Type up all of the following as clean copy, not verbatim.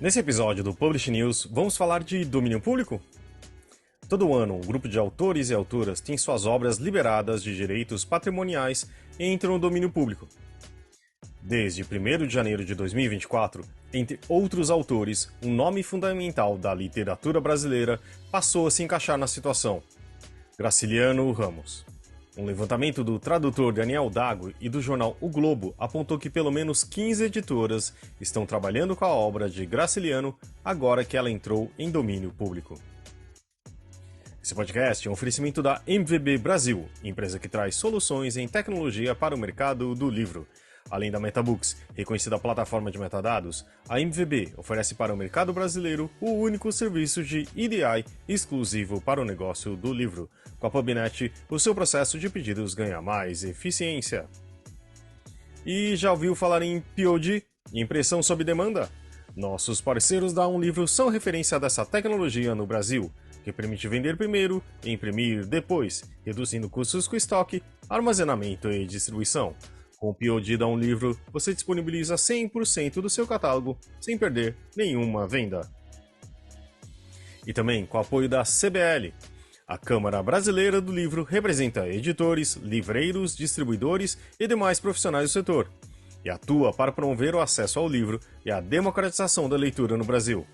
Nesse episódio do Publish News, vamos falar de domínio público? Todo ano, um grupo de autores e autoras tem suas obras liberadas de direitos patrimoniais e entram no domínio público. Desde 1º de janeiro de 2024, entre outros autores, um nome fundamental da literatura brasileira passou a se encaixar na situação: Graciliano Ramos. Um levantamento do tradutor Daniel Dago e do jornal O Globo apontou que pelo menos 15 editoras estão trabalhando com a obra de Graciliano agora que ela entrou em domínio público. Esse podcast é um oferecimento da MVB Brasil, empresa que traz soluções em tecnologia para o mercado do livro. Além da MetaBooks, reconhecida plataforma de metadados, a MVB oferece para o mercado brasileiro o único serviço de EDI exclusivo para o negócio do livro. Com a PubNet, o seu processo de pedidos ganha mais eficiência. E já ouviu falar em POD, impressão sob demanda? Nossos parceiros da Livro são referência dessa tecnologia no Brasil, que permite vender primeiro e imprimir depois, reduzindo custos com estoque, armazenamento e distribuição. Com o POD da Livro, você disponibiliza 100% do seu catálogo, sem perder nenhuma venda. E também com o apoio da CBL. A Câmara Brasileira do Livro representa editores, livreiros, distribuidores e demais profissionais do setor, e atua para promover o acesso ao livro e a democratização da leitura no Brasil.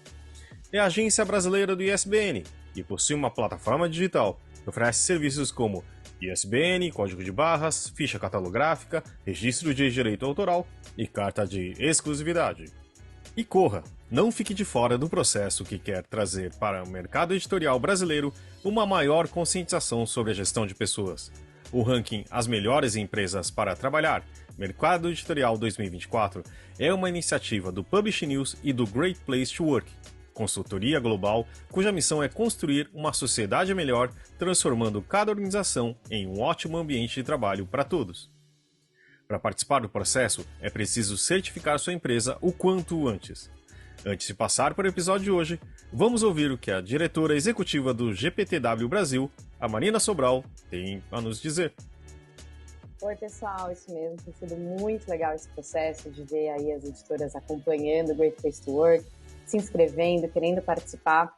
É a agência brasileira do ISBN e possui uma plataforma digital que oferece serviços como ISBN, código de barras, ficha catalográfica, registro de direito autoral e carta de exclusividade. E corra! Não fique de fora do processo que quer trazer para o mercado editorial brasileiro uma maior conscientização sobre a gestão de pessoas. O ranking As Melhores Empresas para Trabalhar, Mercado Editorial 2024, é uma iniciativa do Publish News e do Great Place to Work, consultoria global cuja missão é construir uma sociedade melhor, transformando cada organização em um ótimo ambiente de trabalho para todos. Para participar do processo, é preciso certificar sua empresa o quanto antes. Antes de passar para o episódio de hoje, vamos ouvir o que a diretora executiva do GPTW Brasil, a Marina Sobral, tem a nos dizer. Oi pessoal, isso mesmo, tem sido muito legal esse processo de ver aí as editoras acompanhando o Great Place to Work, se inscrevendo, querendo participar.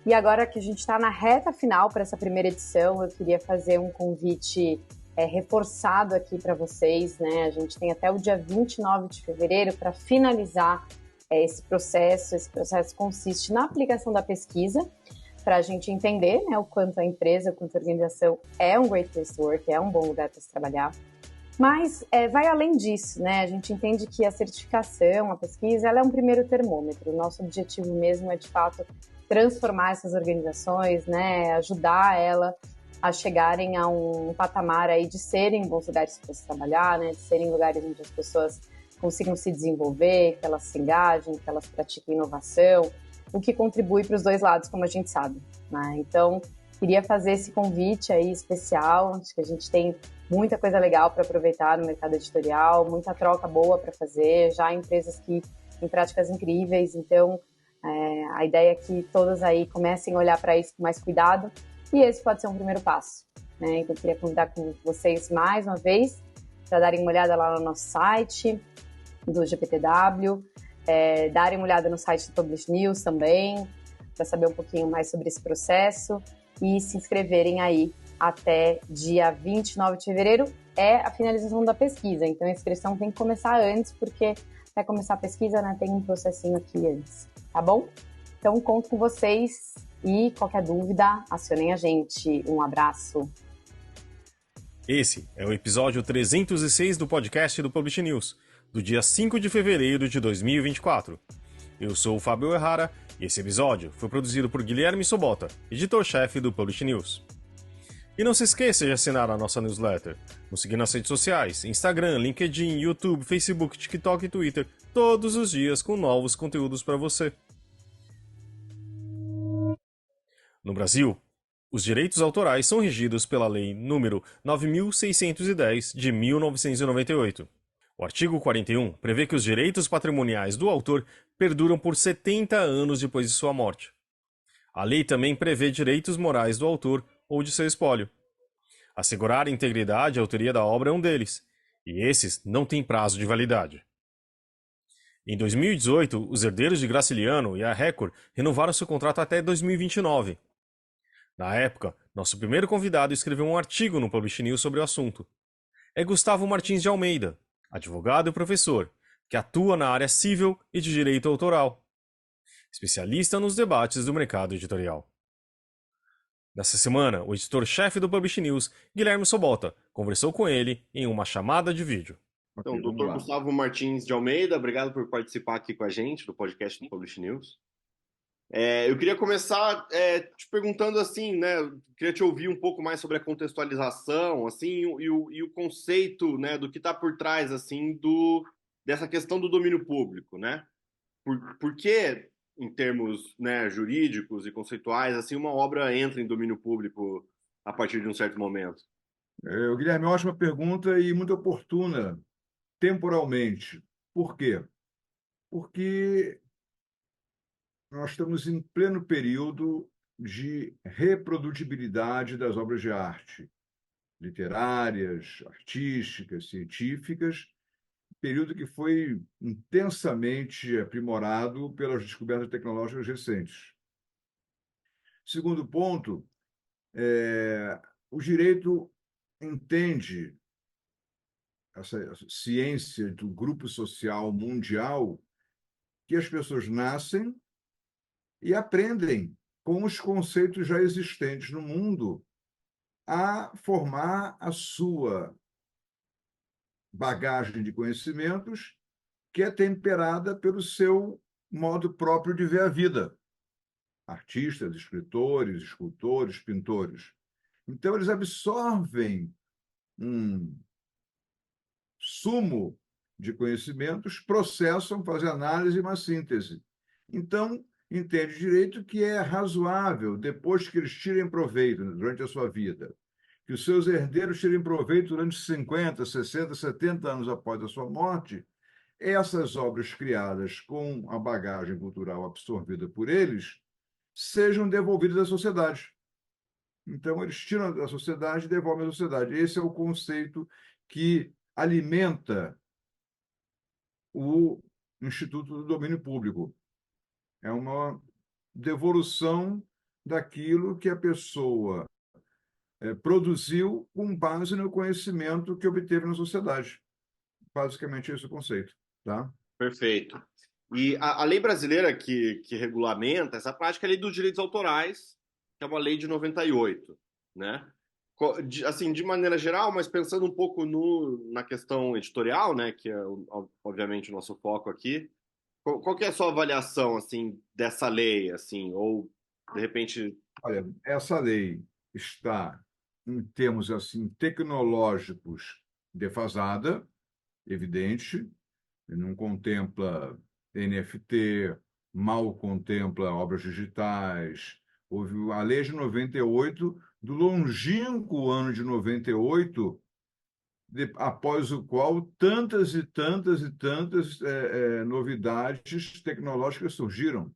E agora que a gente está na reta final para essa primeira edição, eu queria fazer um convite reforçado aqui para vocês, né? A gente tem até o dia 29 de fevereiro para finalizar esse processo. Esse processo consiste na aplicação da pesquisa, para a gente entender, né, o quanto a empresa, o quanto a organização é um Great Place to Work, é um bom lugar para se trabalhar. Mas vai além disso, né? A gente entende que a certificação, a pesquisa, ela é um primeiro termômetro. O nosso objetivo mesmo é, de fato, transformar essas organizações, né? Ajudar ela a chegarem a um patamar aí de serem bons lugares para se trabalhar, né? De serem lugares onde as pessoas consigam se desenvolver, que elas se engajem, que elas pratiquem inovação, o que contribui para os dois lados, como a gente sabe, né? Então, queria fazer esse convite aí especial. Acho que a gente tem muita coisa legal para aproveitar no mercado editorial, muita troca boa para fazer, já empresas que têm práticas incríveis. Então, a ideia é que todas aí comecem a olhar para isso com mais cuidado, e esse pode ser um primeiro passo, né? Então, eu queria convidar com vocês mais uma vez para darem uma olhada lá no nosso site do GPTW, darem uma olhada no site do Publish News também, para saber um pouquinho mais sobre esse processo e se inscreverem aí até dia 29 de fevereiro, é a finalização da pesquisa. Então a inscrição tem que começar antes, porque para começar a pesquisa, né, tem um processinho aqui antes, tá bom? Então conto com vocês e qualquer dúvida, acionem a gente. Um abraço. Esse é o episódio 306 do podcast do Publish News, do dia 5 de fevereiro de 2024. Eu sou o Fábio Errara e esse episódio foi produzido por Guilherme Sobota, editor-chefe do Publish News. E não se esqueça de assinar a nossa newsletter, nos seguir nas redes sociais, Instagram, LinkedIn, YouTube, Facebook, TikTok e Twitter, todos os dias com novos conteúdos para você. No Brasil, os direitos autorais são regidos pela Lei nº 9.610 de 1998. O artigo 41 prevê que os direitos patrimoniais do autor perduram por 70 anos depois de sua morte. A lei também prevê direitos morais do autor ou de seu espólio. Assegurar a integridade e a autoria da obra é um deles, e esses não têm prazo de validade. Em 2018, os herdeiros de Graciliano e a Record renovaram seu contrato até 2029. Na época, nosso primeiro convidado escreveu um artigo no Publish News sobre o assunto. É Gustavo Martins de Almeida, advogado e professor, que atua na área civil e de direito autoral, especialista nos debates do mercado editorial. Nessa semana, o editor-chefe do Publish News, Guilherme Sobota, conversou com ele em uma chamada de vídeo. Então, Ok, vamos doutor lá. Gustavo Martins de Almeida, obrigado por participar aqui com a gente do podcast do Publish News. Eu queria começar te perguntando assim, né? Eu queria te ouvir um pouco mais sobre a contextualização, assim, e o conceito, né, do que está por trás, assim, dessa questão do domínio público, né? Por que, em termos, né, jurídicos e conceituais, assim, uma obra entra em domínio público a partir de um certo momento? Guilherme, ótima pergunta e muito oportuna temporalmente. Por quê? Porque nós estamos em pleno período de reprodutibilidade das obras de arte, literárias, artísticas, científicas, período que foi intensamente aprimorado pelas descobertas tecnológicas recentes. Segundo ponto, o direito entende essa ciência do grupo social mundial que as pessoas nascem e aprendem com os conceitos já existentes no mundo a formar a sua bagagem de conhecimentos que é temperada pelo seu modo próprio de ver a vida. Artistas, escritores, escultores, pintores. Então, eles absorvem um sumo de conhecimentos, processam, fazem análise e uma síntese. Então, entende direito que é razoável, depois que eles tirem proveito durante a sua vida, que os seus herdeiros tirem proveito durante 50, 60, 70 anos após a sua morte, essas obras criadas com a bagagem cultural absorvida por eles sejam devolvidas à sociedade. Então, eles tiram da sociedade e devolvem à sociedade. Esse é o conceito que alimenta o Instituto do Domínio Público. É uma devolução daquilo que a pessoa produziu com base no conhecimento que obteve na sociedade. Basicamente, esse é o conceito. Tá? Perfeito. E a lei brasileira que regulamenta essa prática é a Lei dos Direitos Autorais, que é uma lei de 98, né? Assim, de maneira geral, mas pensando um pouco na questão editorial, né, que é obviamente o nosso foco aqui, qual que é a sua avaliação, assim, dessa lei, assim, ou de repente... Olha, essa lei está, em termos assim tecnológicos, defasada, evidente, não contempla NFT, mal contempla obras digitais. Houve a lei de 98, do longínquo ano de 98, após o qual tantas e tantas e tantas novidades tecnológicas surgiram.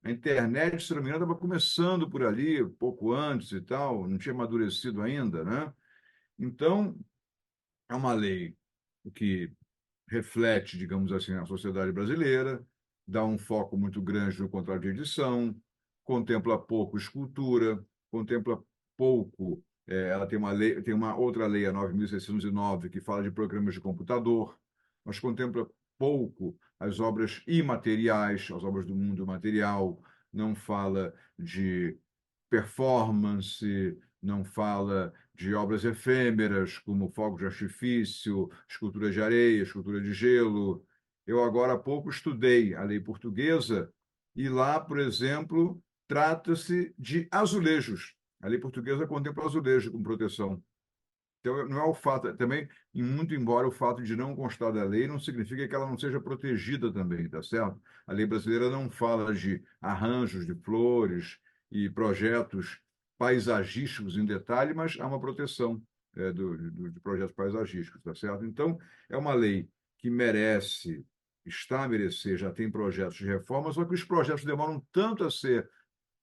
A internet, se não me engano, estava começando por ali, pouco antes e tal, não tinha amadurecido ainda, né? Então, é uma lei que reflete, digamos assim, a sociedade brasileira, dá um foco muito grande no contrato de edição, contempla pouco escultura, contempla pouco. Ela tem uma lei, tem uma outra lei, a 9.609, que fala de programas de computador, mas contempla pouco as obras imateriais, as obras do mundo material, não fala de performance, não fala de obras efêmeras, como fogos de artifício, escultura de areia, escultura de gelo. Eu agora há pouco estudei a lei portuguesa e lá, por exemplo, trata-se de azulejos. A lei portuguesa contempla azulejo com proteção. Então, não é o fato, também, e muito embora o fato de não constar da lei, não significa que ela não seja protegida também, tá certo? A lei brasileira não fala de arranjos de flores e projetos paisagísticos em detalhe, mas há uma proteção de projetos paisagísticos, tá certo? Então, é uma lei que merece, está a merecer, já tem projetos de reforma, só que os projetos demoram tanto a ser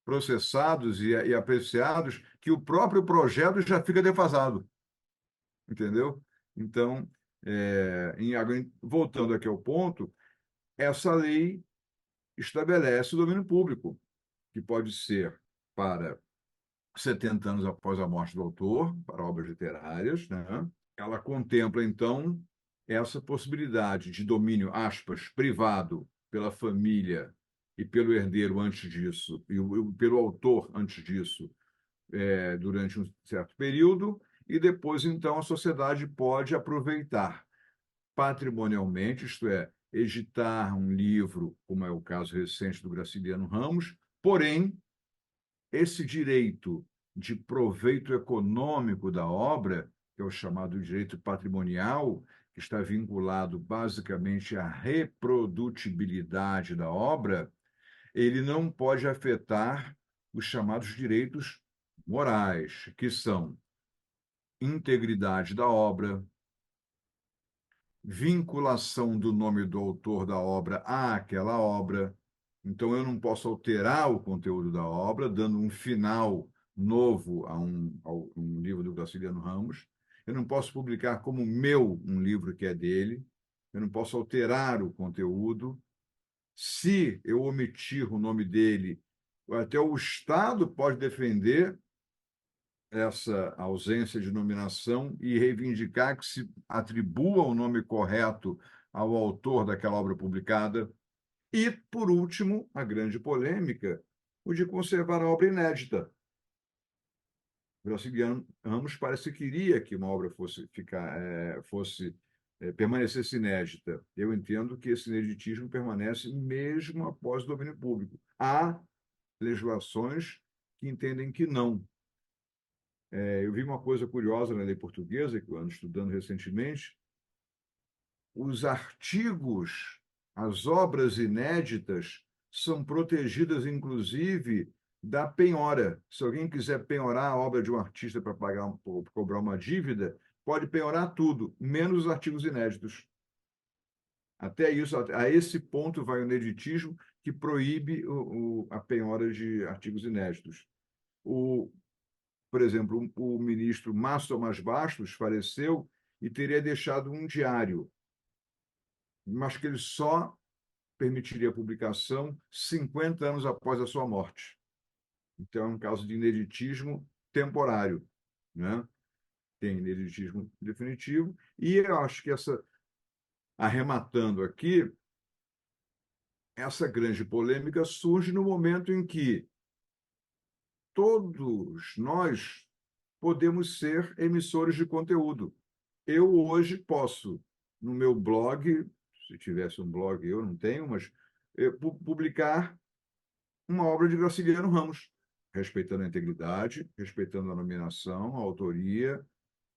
processados e apreciados que o próprio projeto já fica defasado. Entendeu? Então, voltando aqui ao ponto, essa lei estabelece o domínio público, que pode ser para 70 anos após a morte do autor, para obras literárias, né? Ela contempla, então, essa possibilidade de domínio, aspas, privado pela família e pelo herdeiro antes disso, e pelo autor antes disso, durante um certo período, e depois, então, a sociedade pode aproveitar patrimonialmente, isto é, editar um livro, como é o caso recente do Graciliano Ramos, porém, esse direito de proveito econômico da obra, que é o chamado direito patrimonial, que está vinculado basicamente à reprodutibilidade da obra, ele não pode afetar os chamados direitos morais, que são integridade da obra, vinculação do nome do autor da obra àquela obra. Então, eu não posso alterar o conteúdo da obra, dando um final novo a um livro do Graciliano Ramos. Eu não posso publicar como meu um livro que é dele. Eu não posso alterar o conteúdo. Se eu omitir o nome dele, até o Estado pode defender essa ausência de nominação e reivindicar que se atribua o nome correto ao autor daquela obra publicada. E, por último, a grande polêmica, o de conservar a obra inédita. Graciliano Ramos parece que queria que uma obra permanecesse inédita. Eu entendo que esse ineditismo permanece mesmo após o domínio público. Há legislações que entendem que não. Eu vi uma coisa curiosa na lei portuguesa, que eu ando estudando recentemente. Os artigos, as obras inéditas, são protegidas, inclusive, da penhora. Se alguém quiser penhorar a obra de um artista para cobrar uma dívida, pode penhorar tudo, menos os artigos inéditos. Até isso, a esse ponto vai o ineditismo, que proíbe a penhora de artigos inéditos. Por exemplo, o ministro Márcio Tomás Bastos faleceu e teria deixado um diário, mas que ele só permitiria a publicação 50 anos após a sua morte. Então, é um caso de ineditismo temporário, né? Tem ineditismo definitivo, e eu acho que arrematando aqui, essa grande polêmica surge no momento em que todos nós podemos ser emissores de conteúdo. Eu hoje posso, no meu blog, se tivesse um blog, eu não tenho, mas publicar uma obra de Graciliano Ramos, respeitando a integridade, respeitando a nominação, a autoria,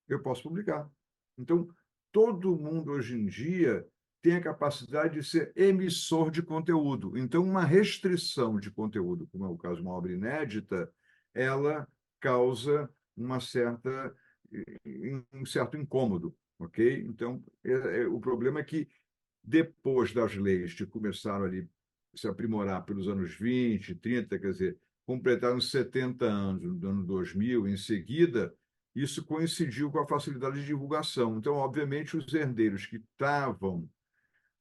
eu posso publicar. Então, todo mundo hoje em dia tem a capacidade de ser emissor de conteúdo. Então, uma restrição de conteúdo, como é o caso de uma obra inédita, ela causa um certo incômodo, ok? Então, o problema é que depois das leis que começaram ali a se aprimorar pelos anos 20, 30, quer dizer, completaram 70 anos no ano 2000, em seguida, isso coincidiu com a facilidade de divulgação. Então, obviamente, os herdeiros que estavam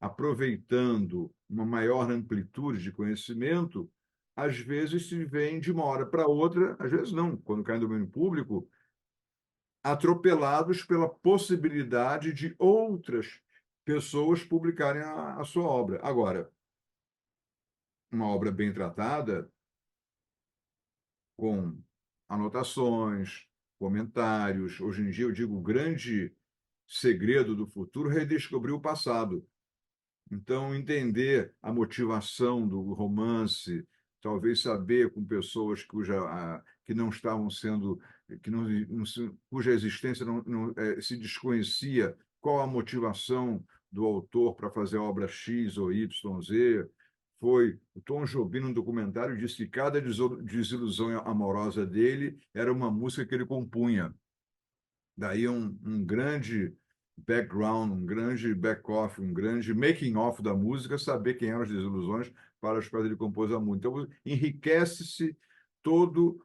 aproveitando uma maior amplitude de conhecimento, às vezes se veem de uma hora para outra, às vezes não, quando cai no domínio público, atropelados pela possibilidade de outras pessoas publicarem a sua obra. Agora, uma obra bem tratada, com anotações, comentários. Hoje em dia, eu digo, o grande segredo do futuro é redescobrir o passado. Então, entender a motivação do romance, talvez saber com pessoas que não estavam sendo, cuja existência se desconhecia, qual a motivação do autor para fazer a obra X ou Y, Z. O Tom Jobim, num documentário, disse que cada desilusão amorosa dele era uma música que ele compunha. Daí um grande background, um grande back-off, um grande making-off da música, saber quem eram as desilusões para as quais ele compôs a música. Então, enriquece-se todo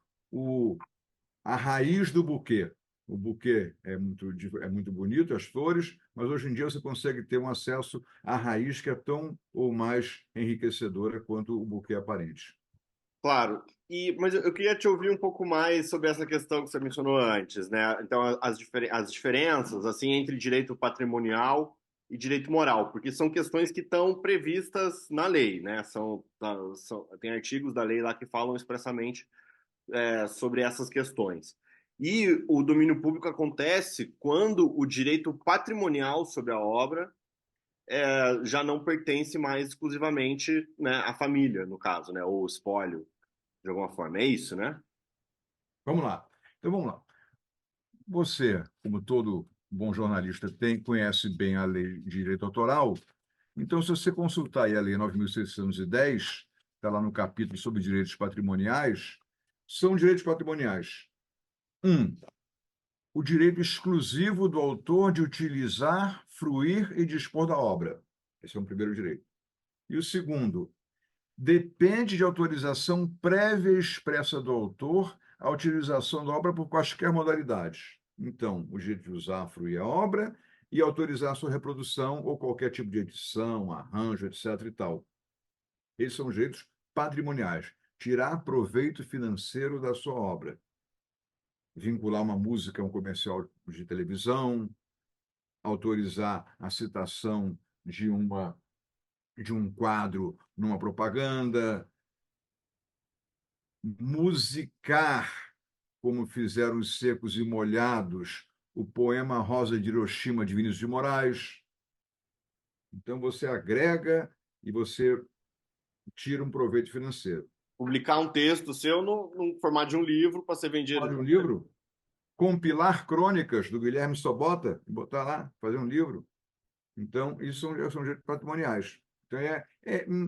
a raiz do buquê. o buquê é muito bonito, as flores, mas hoje em dia você consegue ter um acesso à raiz que é tão ou mais enriquecedora quanto o buquê aparente. Claro. Mas eu queria te ouvir um pouco mais sobre essa questão que você mencionou antes, né? Então, as diferenças assim entre direito patrimonial e direito moral, porque são questões que estão previstas na lei, né? Tem artigos da lei lá que falam expressamente sobre essas questões. E o domínio público acontece quando o direito patrimonial sobre a obra já não pertence mais exclusivamente, né, à família, no caso, né? Ou espólio de alguma forma. É isso, né? Vamos lá. Então vamos lá. Você, como todo bom jornalista, conhece bem a lei de direito autoral. Então, se você consultar aí a Lei 9.610, está lá no capítulo sobre direitos patrimoniais, são direitos patrimoniais. Um, o direito exclusivo do autor de utilizar, fruir e dispor da obra. Esse é um primeiro direito. E o segundo, depende de autorização prévia e expressa do autor a utilização da obra por quaisquer modalidades. Então, o direito de usar, fruir a obra e autorizar a sua reprodução ou qualquer tipo de edição, arranjo, etc. e tal. Esses são direitos patrimoniais. Tirar proveito financeiro da sua obra. Vincular uma música a um comercial de televisão, autorizar a citação de um quadro numa propaganda, musicar, como fizeram os Secos e Molhados, o poema Rosa de Hiroshima de Vinícius de Moraes. Então você agrega e você tira um proveito financeiro. Publicar um texto seu no formato de um livro para ser vendido. Olha um livro, compilar crônicas do Guilherme Sobota, botar lá, fazer um livro. Então, isso são direitos patrimoniais. Então,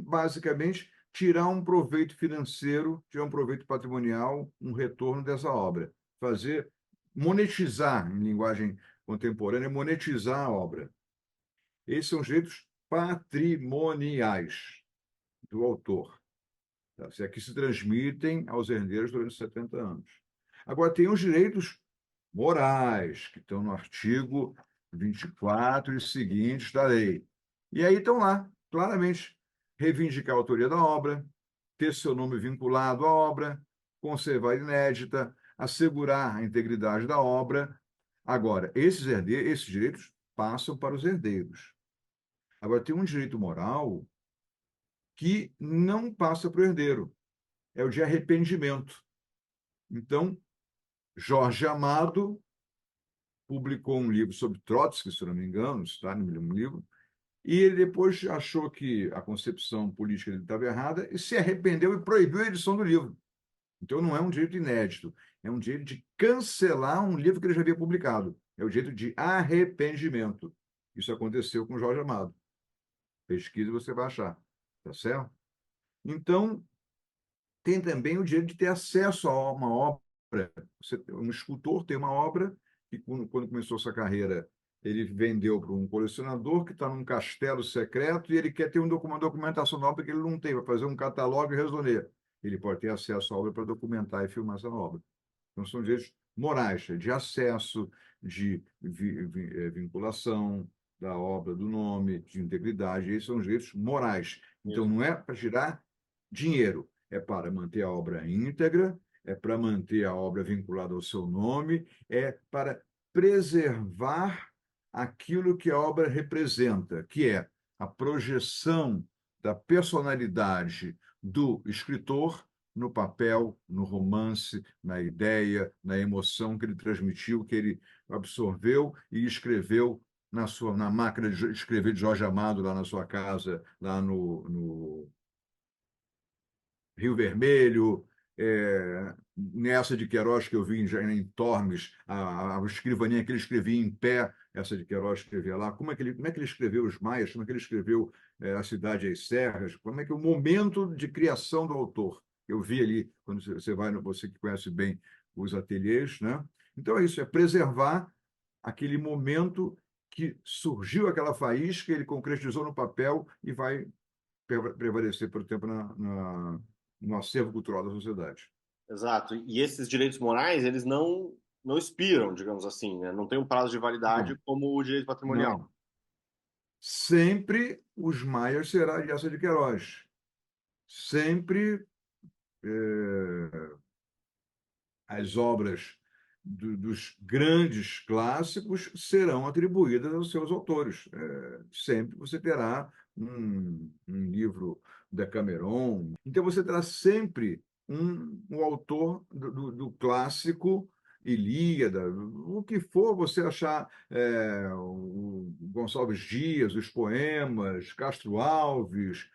basicamente tirar um proveito financeiro, tirar um proveito patrimonial, um retorno dessa obra. Monetizar, em linguagem contemporânea, monetizar a obra. Esses são os direitos patrimoniais do autor, tá? Que se transmitem aos herdeiros durante 70 anos. Agora, tem os direitos morais, que estão no artigo 24 e seguintes da lei. E aí estão lá, claramente, reivindicar a autoria da obra, ter seu nome vinculado à obra, conservar inédita, assegurar a integridade da obra. Agora, esses direitos passam para os herdeiros. Agora, tem um direito moral que não passa para o herdeiro, é o de arrependimento. Então, Jorge Amado publicou um livro sobre Trotsky, se não me engano, está no mesmo livro, e ele depois achou que a concepção política dele estava errada e se arrependeu e proibiu a edição do livro. Então não é um direito inédito, é um direito de cancelar um livro que ele já havia publicado. É o direito de arrependimento. Isso aconteceu com Jorge Amado. Pesquisa e você vai achar, tá certo? Então, tem também o direito de ter acesso a uma obra. Um escultor tem uma obra que, quando começou sua carreira, ele vendeu para um colecionador que está num castelo secreto e ele quer ter uma documentação da obra que ele não tem, vai fazer um catálogo e raisonner. Ele pode ter acesso à obra para documentar e filmar essa obra. Então, são direitos morais, de acesso, de vinculação da obra, do nome, de integridade. Esses são direitos morais. Então, não é para tirar dinheiro, é para manter a obra íntegra, é para manter a obra vinculada ao seu nome, é para preservar aquilo que a obra representa, que é a projeção da personalidade do escritor no papel, no romance, na ideia, na emoção que ele transmitiu, que ele absorveu e escreveu na máquina de escrever de Jorge Amado, lá na sua casa, lá no Rio Vermelho, nessa de Queiroz que eu vi já em Tormes, a escrivaninha que ele escrevia em pé, essa de Queiroz escrevia lá, como é que ele escreveu os Maias, como é que ele escreveu a Cidade e as Serras, como é que é o momento de criação do autor. Eu vi ali, quando você vai, você que conhece bem os ateliês, né? Então é isso, é preservar aquele momento que surgiu aquela faísca, ele concretizou no papel e vai prevalecer pelo tempo no acervo cultural da sociedade. Exato. E esses direitos morais, eles não expiram, digamos assim, né? Não tem um prazo de validade Não, como o direito patrimonial. não. Sempre os Maias será de Eça de Queiroz. Sempre as obras dos grandes clássicos serão atribuídas aos seus autores. Sempre você terá um livro Decameron. Então, você terá sempre um autor do clássico, Ilíada, o que for você achar, o Gonçalves Dias, os poemas, Castro Alves,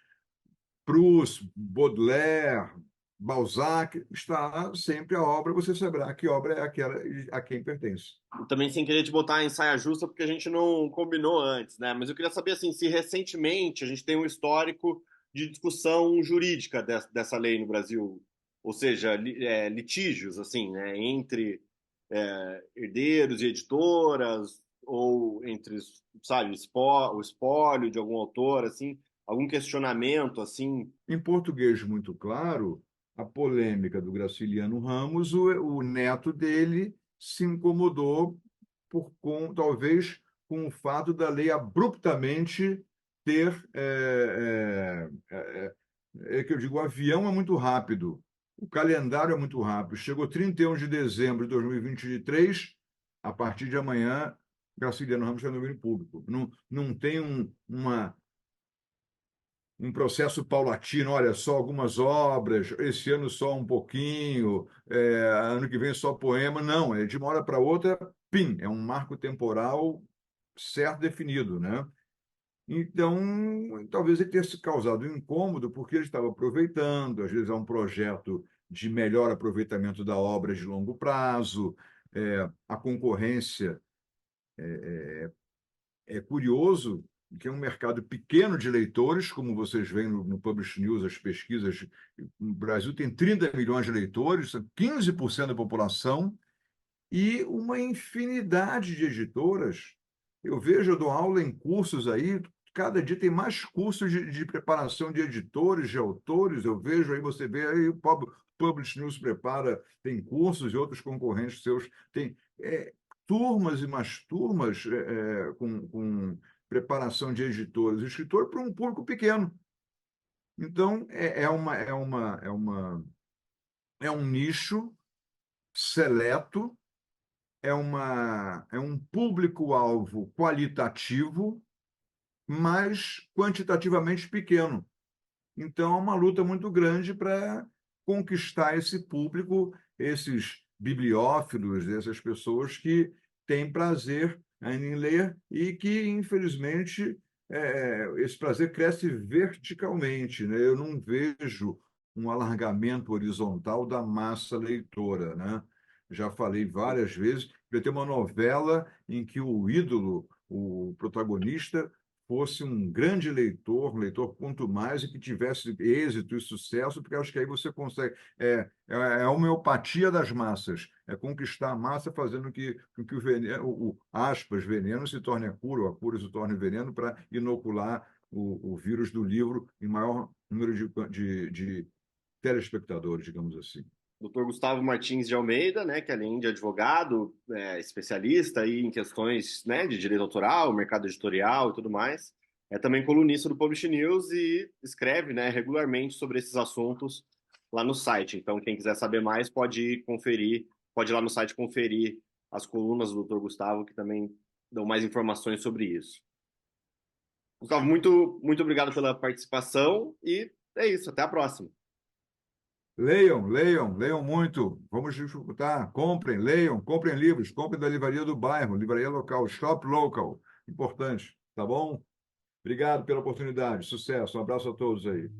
Proust, Baudelaire, Balzac, está sempre a obra, você saberá que obra é aquela a quem pertence. E também sem querer te botar em saia justa, porque a gente não combinou antes, né? Mas eu queria saber assim, se recentemente a gente tem um histórico de discussão jurídica dessa lei no Brasil, ou seja, litígios assim, né, entre herdeiros e editoras, ou entre, sabe, o espólio de algum autor, assim, algum questionamento assim. Em português muito claro, a polêmica do Graciliano Ramos, o neto dele se incomodou talvez com o fato da lei abruptamente ter que eu digo, o avião é muito rápido, o calendário é muito rápido. Chegou 31 de dezembro de 2023, a partir de amanhã, Graciliano Ramos está no domínio público. Não tem um processo paulatino, olha, só algumas obras, esse ano só um pouquinho, ano que vem só poema. Não, é de uma hora para outra, pim, é um marco temporal certo, definido, né? Então, talvez ele tenha se causado um incômodo porque ele estava aproveitando, às vezes é um projeto de melhor aproveitamento da obra de longo prazo, a concorrência é curioso que é um mercado pequeno de leitores, como vocês veem no Publish News, as pesquisas. O Brasil tem 30 milhões de leitores, são 15% da população, e uma infinidade de editoras. Eu vejo, eu dou aula em cursos aí, cada dia tem mais cursos de preparação de editores, de autores. Eu vejo aí, você vê aí, o Publish News prepara, tem cursos e outros concorrentes seus. Tem turmas e mais turmas com preparação de editores, escritor para um público pequeno. Então, é um nicho seleto, é um público-alvo qualitativo, mas quantitativamente pequeno. Então, é uma luta muito grande para conquistar esse público, esses bibliófilos, essas pessoas que têm prazer em ler e que, infelizmente, esse prazer cresce verticalmente, né? Eu não vejo um alargamento horizontal da massa leitora, né? Já falei várias vezes, eu ter uma novela em que o ídolo, o protagonista, fosse um grande leitor, um leitor quanto mais, e que tivesse êxito e sucesso, porque acho que aí você consegue. A homeopatia das massas, é conquistar a massa fazendo com que o veneno, aspas, veneno se torne a cura, ou a cura se torne veneno, para inocular o vírus do livro em maior número de telespectadores, digamos assim. Dr. Gustavo Martins de Almeida, né, que além de advogado, especialista aí em questões, né, de direito autoral, mercado editorial e tudo mais, é também colunista do Publish News e escreve, né, regularmente sobre esses assuntos lá no site. Então, quem quiser saber mais pode ir lá no site conferir as colunas do Dr. Gustavo, que também dão mais informações sobre isso. Gustavo, muito, muito obrigado pela participação e é isso, até a próxima. Leiam, leiam, leiam muito. Vamos disputar. Comprem, leiam, comprem livros, comprem da livraria do bairro, livraria local, shop local. Importante, tá bom? Obrigado pela oportunidade. Sucesso. Um abraço a todos aí.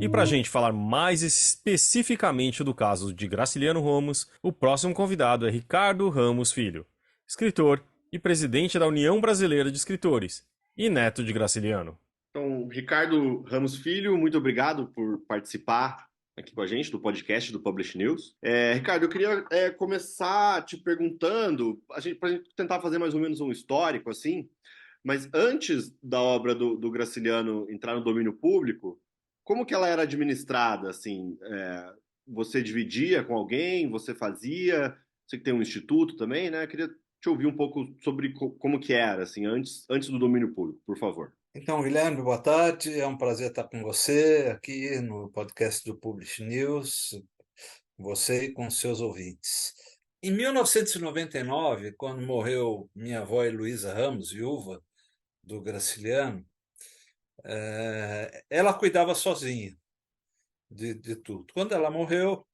E para a gente falar mais especificamente do caso de Graciliano Ramos, o próximo convidado é Ricardo Ramos Filho, escritor e presidente da União Brasileira de Escritores, e neto de Graciliano. Então, Ricardo Ramos Filho, muito obrigado por participar aqui com a gente do podcast do Publish News. Ricardo, eu queria começar te perguntando, para a gente tentar fazer mais ou menos um histórico, assim, mas antes da obra do Graciliano entrar no domínio público, como que ela era administrada, assim? Você dividia com alguém? Você fazia? Você que tem um instituto também, né? Queria te ouvir um pouco sobre como que era, assim, antes do domínio público, por favor. Então, Guilherme, boa tarde. É um prazer estar com você aqui no podcast do Publish News, você e com seus ouvintes. Em 1999, quando morreu minha avó Heloísa Ramos, viúva do Graciliano, ela cuidava sozinha de tudo. Quando ela morreu,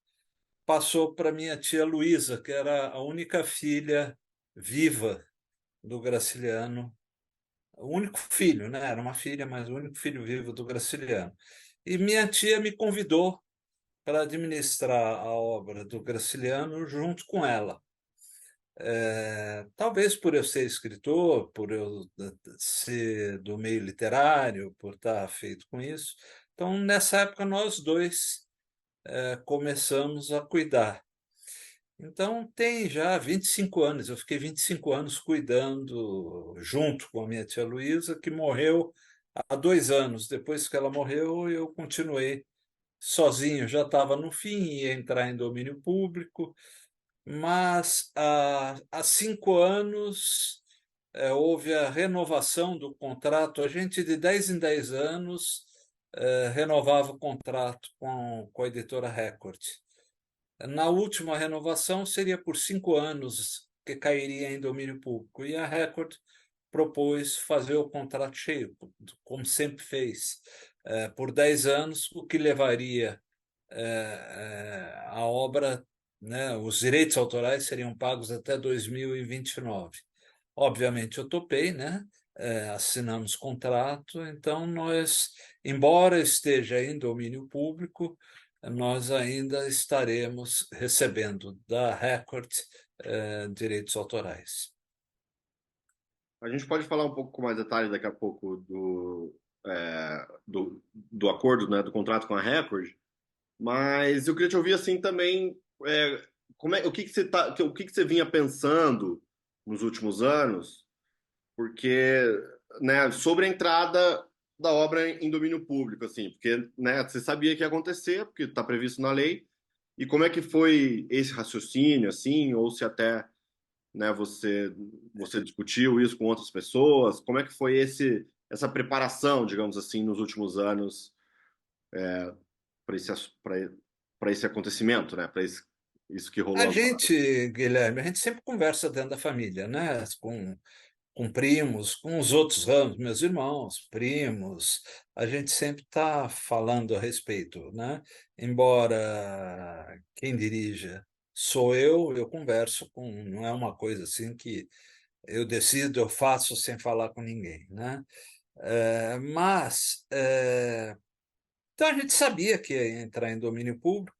passou para minha tia Luísa, que era a única filha viva do Graciliano, o único filho, né? Era uma filha, mas o único filho vivo do Graciliano. E minha tia me convidou para administrar a obra do Graciliano junto com ela. Talvez por eu ser escritor, por eu ser do meio literário, por estar feito com isso. Então, nessa época, nós dois começamos a cuidar. Então, tem já 25 anos. Eu fiquei 25 anos cuidando, junto com a minha tia Luísa, que morreu há 2 anos. Depois que ela morreu, eu continuei sozinho. Já estava no fim, ia entrar em domínio público, mas há 5 anos houve a renovação do contrato. A gente, de 10 em 10 anos, renovava o contrato com a editora Record. Na última renovação seria por 5 anos que cairia em domínio público. E a Record propôs fazer o contrato cheio, como sempre fez, por 10 anos, o que levaria a obra, né, os direitos autorais seriam pagos até 2029. Obviamente, eu topei, né? Assinamos contrato, então nós, embora esteja em domínio público, nós ainda estaremos recebendo da Record direitos autorais. A gente pode falar um pouco com mais detalhes daqui a pouco do acordo, né, do contrato com a Record, mas eu queria te ouvir assim também, o que que você vinha pensando nos últimos anos, porque, né, sobre a entrada da obra em domínio público, assim, porque, né, você sabia que ia acontecer, porque está previsto na lei, e como é que foi esse raciocínio, assim, ou se até, né, você discutiu isso com outras pessoas, como é que foi essa preparação, digamos assim, nos últimos anos para esse acontecimento, né, para isso que rolou A agora? gente, Guilherme, a gente sempre conversa dentro da família, né? Com primos, com os outros ramos, meus irmãos, primos, a gente sempre está falando a respeito, né? Embora quem dirija sou eu converso com, não é uma coisa assim que eu decido, eu faço sem falar com ninguém, né? Então a gente sabia que ia entrar em domínio público.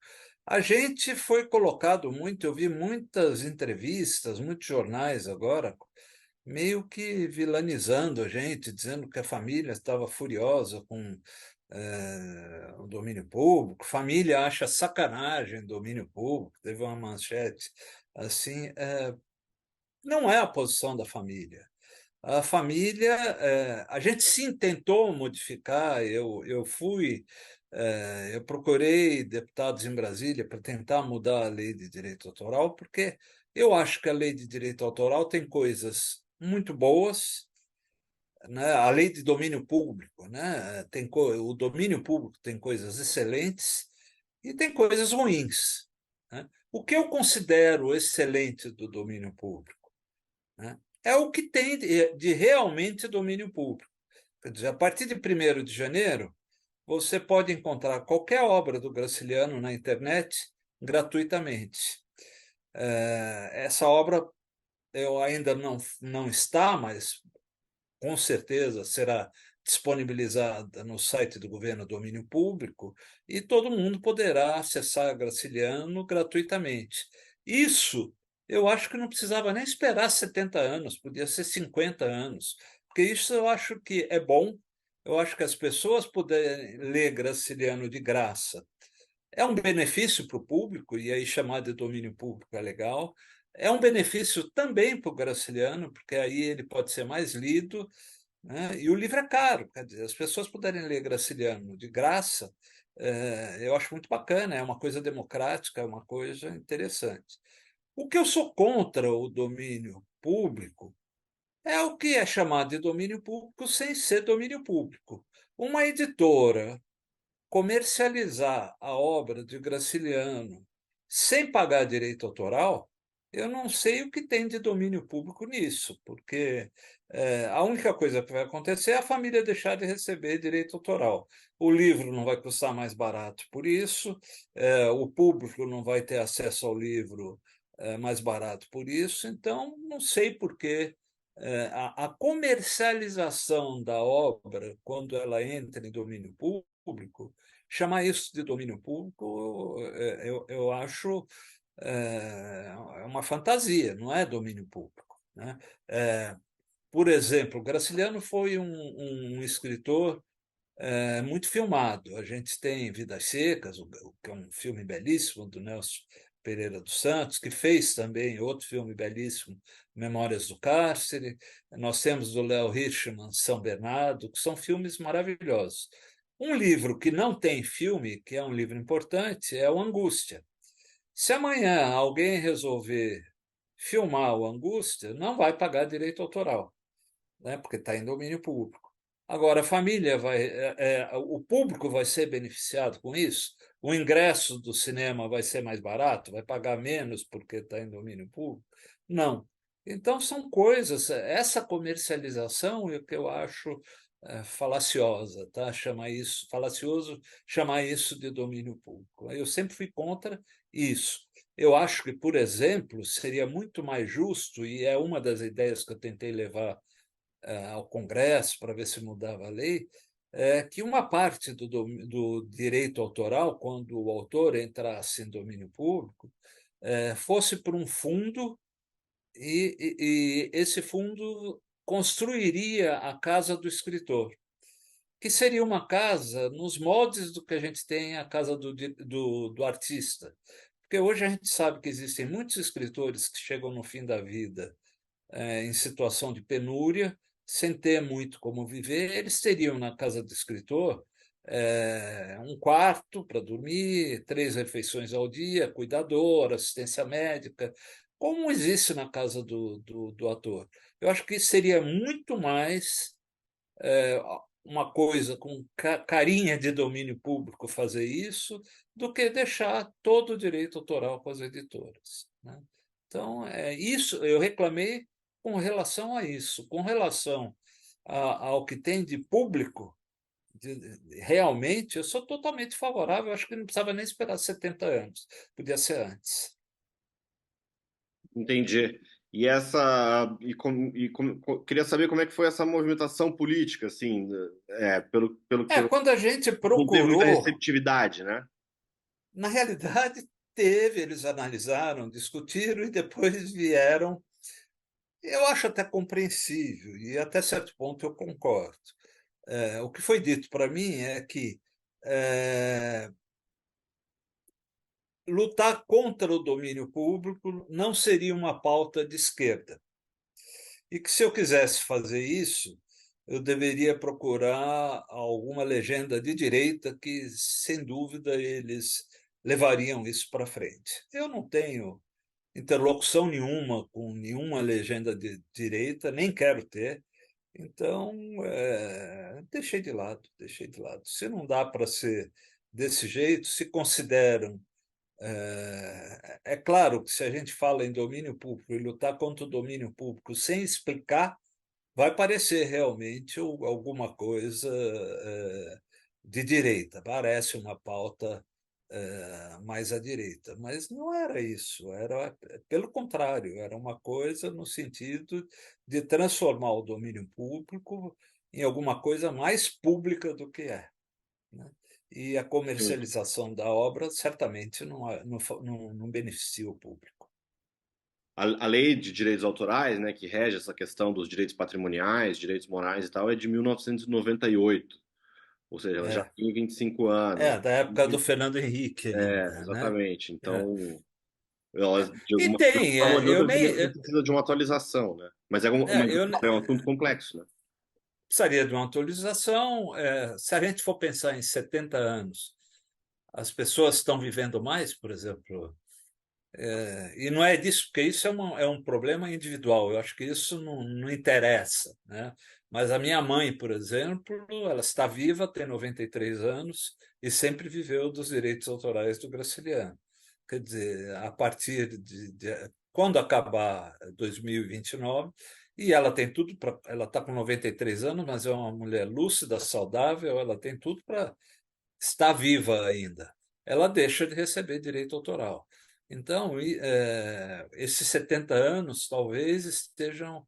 A gente foi colocado muito, eu vi muitas entrevistas, muitos jornais agora, meio que vilanizando a gente, dizendo que a família estava furiosa com o domínio público, família acha sacanagem domínio público, teve uma manchete assim, não é a posição da família. A família, a gente sim tentou modificar, eu procurei deputados em Brasília para tentar mudar a lei de direito autoral, porque eu acho que a lei de direito autoral tem coisas muito boas, né? A lei de domínio público, né? O domínio público tem coisas excelentes e tem coisas ruins, né? O que eu considero excelente do domínio público, né, é o que tem de realmente domínio público. Quer dizer, a partir de 1º de janeiro, você pode encontrar qualquer obra do Graciliano na internet gratuitamente. Essa obra eu ainda não está, mas com certeza será disponibilizada no site do governo Domínio Público e todo mundo poderá acessar Graciliano gratuitamente. Isso eu acho que não precisava nem esperar 70 anos, podia ser 50 anos, porque isso eu acho que é bom. Eu acho que as pessoas poderem ler Graciliano de graça é um benefício para o público, e aí chamar de domínio público é legal. É um benefício também para o Graciliano, porque aí ele pode ser mais lido, né? E o livro é caro, quer dizer, as pessoas puderem ler Graciliano de graça, eu acho muito bacana, é uma coisa democrática, é uma coisa interessante. O que eu sou contra o domínio público é o que é chamado de domínio público sem ser domínio público. Uma editora comercializar a obra de Graciliano sem pagar direito autoral, eu não sei o que tem de domínio público nisso, porque a única coisa que vai acontecer é a família deixar de receber direito autoral. O livro não vai custar mais barato por isso, o público não vai ter acesso ao livro mais barato por isso, então não sei por que a comercialização da obra, quando ela entra em domínio público, chamar isso de domínio público, eu acho uma fantasia, não é domínio público, né? Por exemplo, Graciliano foi um escritor muito filmado. A gente tem Vidas Secas, que é um filme belíssimo do Nelson Pereira dos Santos, que fez também outro filme belíssimo, Memórias do Cárcere. Nós temos do Léo Hirschman, São Bernardo, que são filmes maravilhosos. Um livro que não tem filme, que é um livro importante, é o Angústia. Se amanhã alguém resolver filmar o Angústia, não vai pagar direito autoral, né, porque está em domínio público. Agora, a família o público vai ser beneficiado com isso? O ingresso do cinema vai ser mais barato? Vai pagar menos porque está em domínio público? Não. Então, são coisas. Essa comercialização é o que eu acho falaciosa, tá? Falacioso chamar isso de domínio público. Eu sempre fui contra isso. Eu acho que, por exemplo, seria muito mais justo, e é uma das ideias que eu tentei levar ao Congresso para ver se mudava a lei, que uma parte do direito autoral, quando o autor entrasse em domínio público, fosse para um fundo e esse fundo construiria a casa do escritor, que seria uma casa nos moldes do que a gente tem a casa do artista. Porque hoje a gente sabe que existem muitos escritores que chegam no fim da vida em situação de penúria, sem ter muito como viver, eles teriam na casa do escritor um quarto para dormir, 3 refeições ao dia, cuidador, assistência médica, como existe na casa do ator. Eu acho que seria muito mais uma coisa com carinha de domínio público fazer isso do que deixar todo o direito autoral com as editoras, né? Então, isso eu reclamei com relação a isso. Com relação ao que tem de público, realmente, eu sou totalmente favorável. Acho que não precisava nem esperar 70 anos, podia ser antes. Entendi. Queria saber como é que foi essa movimentação política, assim, pelo Quando a gente não teve muita procurou, receptividade, né? na realidade, teve, eles analisaram, discutiram e depois vieram. Eu acho até compreensível, e até certo ponto eu concordo. O que foi dito para mim é que lutar contra o domínio público não seria uma pauta de esquerda. E que, se eu quisesse fazer isso, eu deveria procurar alguma legenda de direita que, sem dúvida, eles levariam isso para frente. Eu não tenho interlocução nenhuma com nenhuma legenda de direita, nem quero ter. Então, deixei de lado, deixei de lado. Se não dá para ser desse jeito, se consideram. É claro que, se a gente fala em domínio público e lutar contra o domínio público sem explicar, vai parecer realmente alguma coisa de direita, parece uma pauta mais à direita, mas não era isso, era pelo contrário, era uma coisa no sentido de transformar o domínio público em alguma coisa mais pública do que é, né? E a comercialização da obra certamente não beneficia o público. A lei de direitos autorais, né, que rege essa questão dos direitos patrimoniais, direitos morais e tal, é de 1998. Ou seja, ela já tem 25 anos. Da época do Fernando Henrique ainda, né? Exatamente. Então, ela, E de uma tem, forma ou de eu outra, nem. precisa de uma atualização, né? Mas Eu é um assunto complexo, né? precisaria de uma atualização. Se a gente for pensar em 70 anos, as pessoas estão vivendo mais, por exemplo. E não é disso, porque isso é um problema individual, eu acho que isso não interessa, né? Mas a minha mãe, por exemplo, ela está viva, tem 93 anos e sempre viveu dos direitos autorais do Graciliano. Quer dizer, a partir quando acabar 2029, e ela tem tudo para. Ela está com 93 anos, mas é uma mulher lúcida, saudável, ela tem tudo para estar viva ainda. Ela deixa de receber direito autoral. Então, esses 70 anos talvez estejam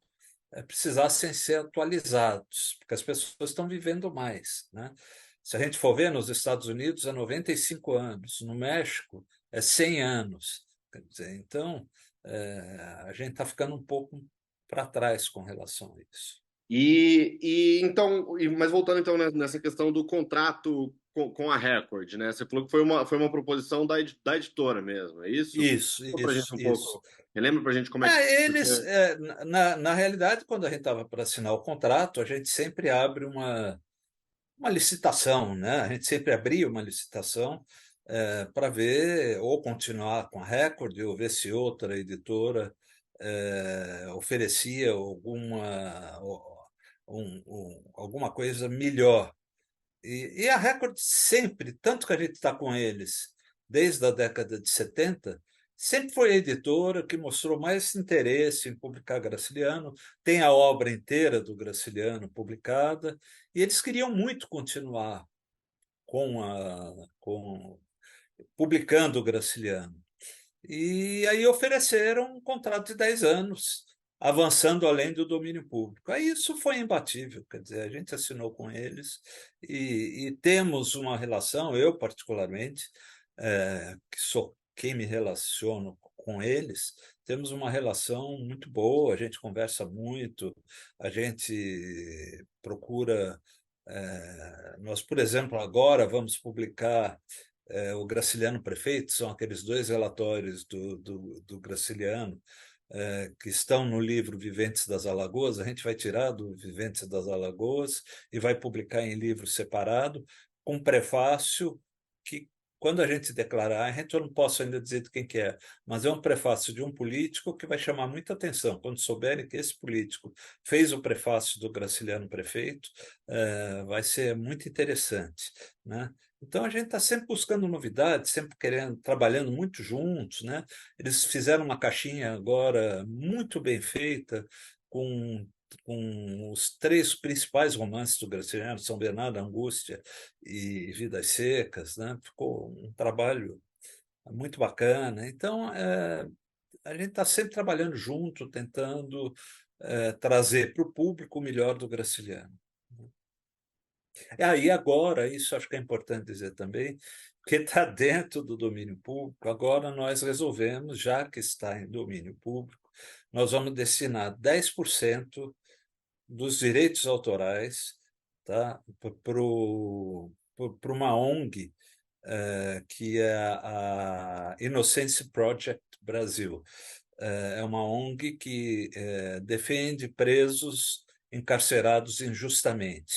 precisassem ser atualizados, porque as pessoas estão vivendo mais, né? Se a gente for ver, nos Estados Unidos é 95 anos, no México é 100 anos. Quer dizer, então, a gente está ficando um pouco para trás com relação a isso. Mas voltando então nessa questão do contrato com a Record, né? Você falou que foi uma proposição da editora mesmo, é isso? Isso, Conta pra gente um pouco. Relembra pra gente como é que. Na realidade, quando a gente estava para assinar o contrato, a gente sempre abre uma licitação, né? A gente sempre abria uma licitação para ver ou continuar com a Record ou ver se outra editora oferecia alguma coisa melhor. E a Record sempre, tanto que a gente está com eles desde a década de 70, sempre foi a editora que mostrou mais interesse em publicar Graciliano, tem a obra inteira do Graciliano publicada, e eles queriam muito continuar publicando o Graciliano. E aí ofereceram um contrato de 10 anos, avançando além do domínio público. Aí isso foi imbatível, quer dizer, a gente assinou com eles e temos uma relação, eu particularmente, que sou quem me relaciono com eles, temos uma relação muito boa, a gente conversa muito, a gente procura. Nós, por exemplo, agora vamos publicar o Graciliano Prefeito, são aqueles 2 relatórios do Graciliano que estão no livro Viventes das Alagoas. A gente vai tirar do Viventes das Alagoas e vai publicar em livro separado, com prefácio que, quando a gente declarar, a gente eu não posso ainda dizer de quem que é, mas é um prefácio de um político que vai chamar muita atenção. Quando souberem que esse político fez o prefácio do Graciliano Prefeito, vai ser muito interessante, né? Então a gente está sempre buscando novidades, sempre querendo, trabalhando muito juntos, né? Eles fizeram uma caixinha agora muito bem feita, com os 3 principais romances do Graciliano, São Bernardo, Angústia e Vidas Secas, né? Ficou um trabalho muito bacana. Então, a gente está sempre trabalhando junto, tentando trazer para o público o melhor do Graciliano. Aí agora, isso acho que é importante dizer também, porque está dentro do domínio público, agora nós resolvemos, já que está em domínio público, nós vamos destinar 10% dos direitos autorais, tá, para uma ONG que é a Innocence Project Brasil. É uma ONG que defende presos encarcerados injustamente.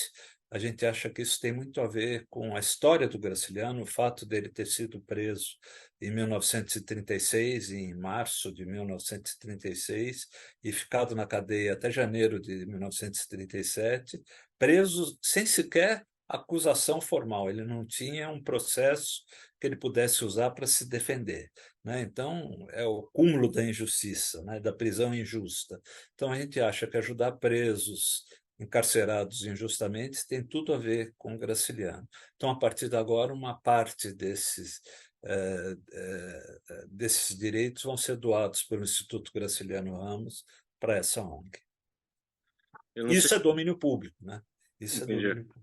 A gente acha que isso tem muito a ver com a história do Graciliano, o fato dele ter sido preso em 1936, em março de 1936, e ficado na cadeia até janeiro de 1937, preso sem sequer acusação formal. Ele não tinha um processo que ele pudesse usar para se defender, né? Então, é o cúmulo da injustiça, né? Da prisão injusta. Então, a gente acha que ajudar presos encarcerados injustamente tem tudo a ver com Graciliano. Então, a partir de agora, uma parte desses direitos vão ser doados pelo Instituto Graciliano Ramos para essa ONG. Isso é domínio público, né? Isso é domínio público.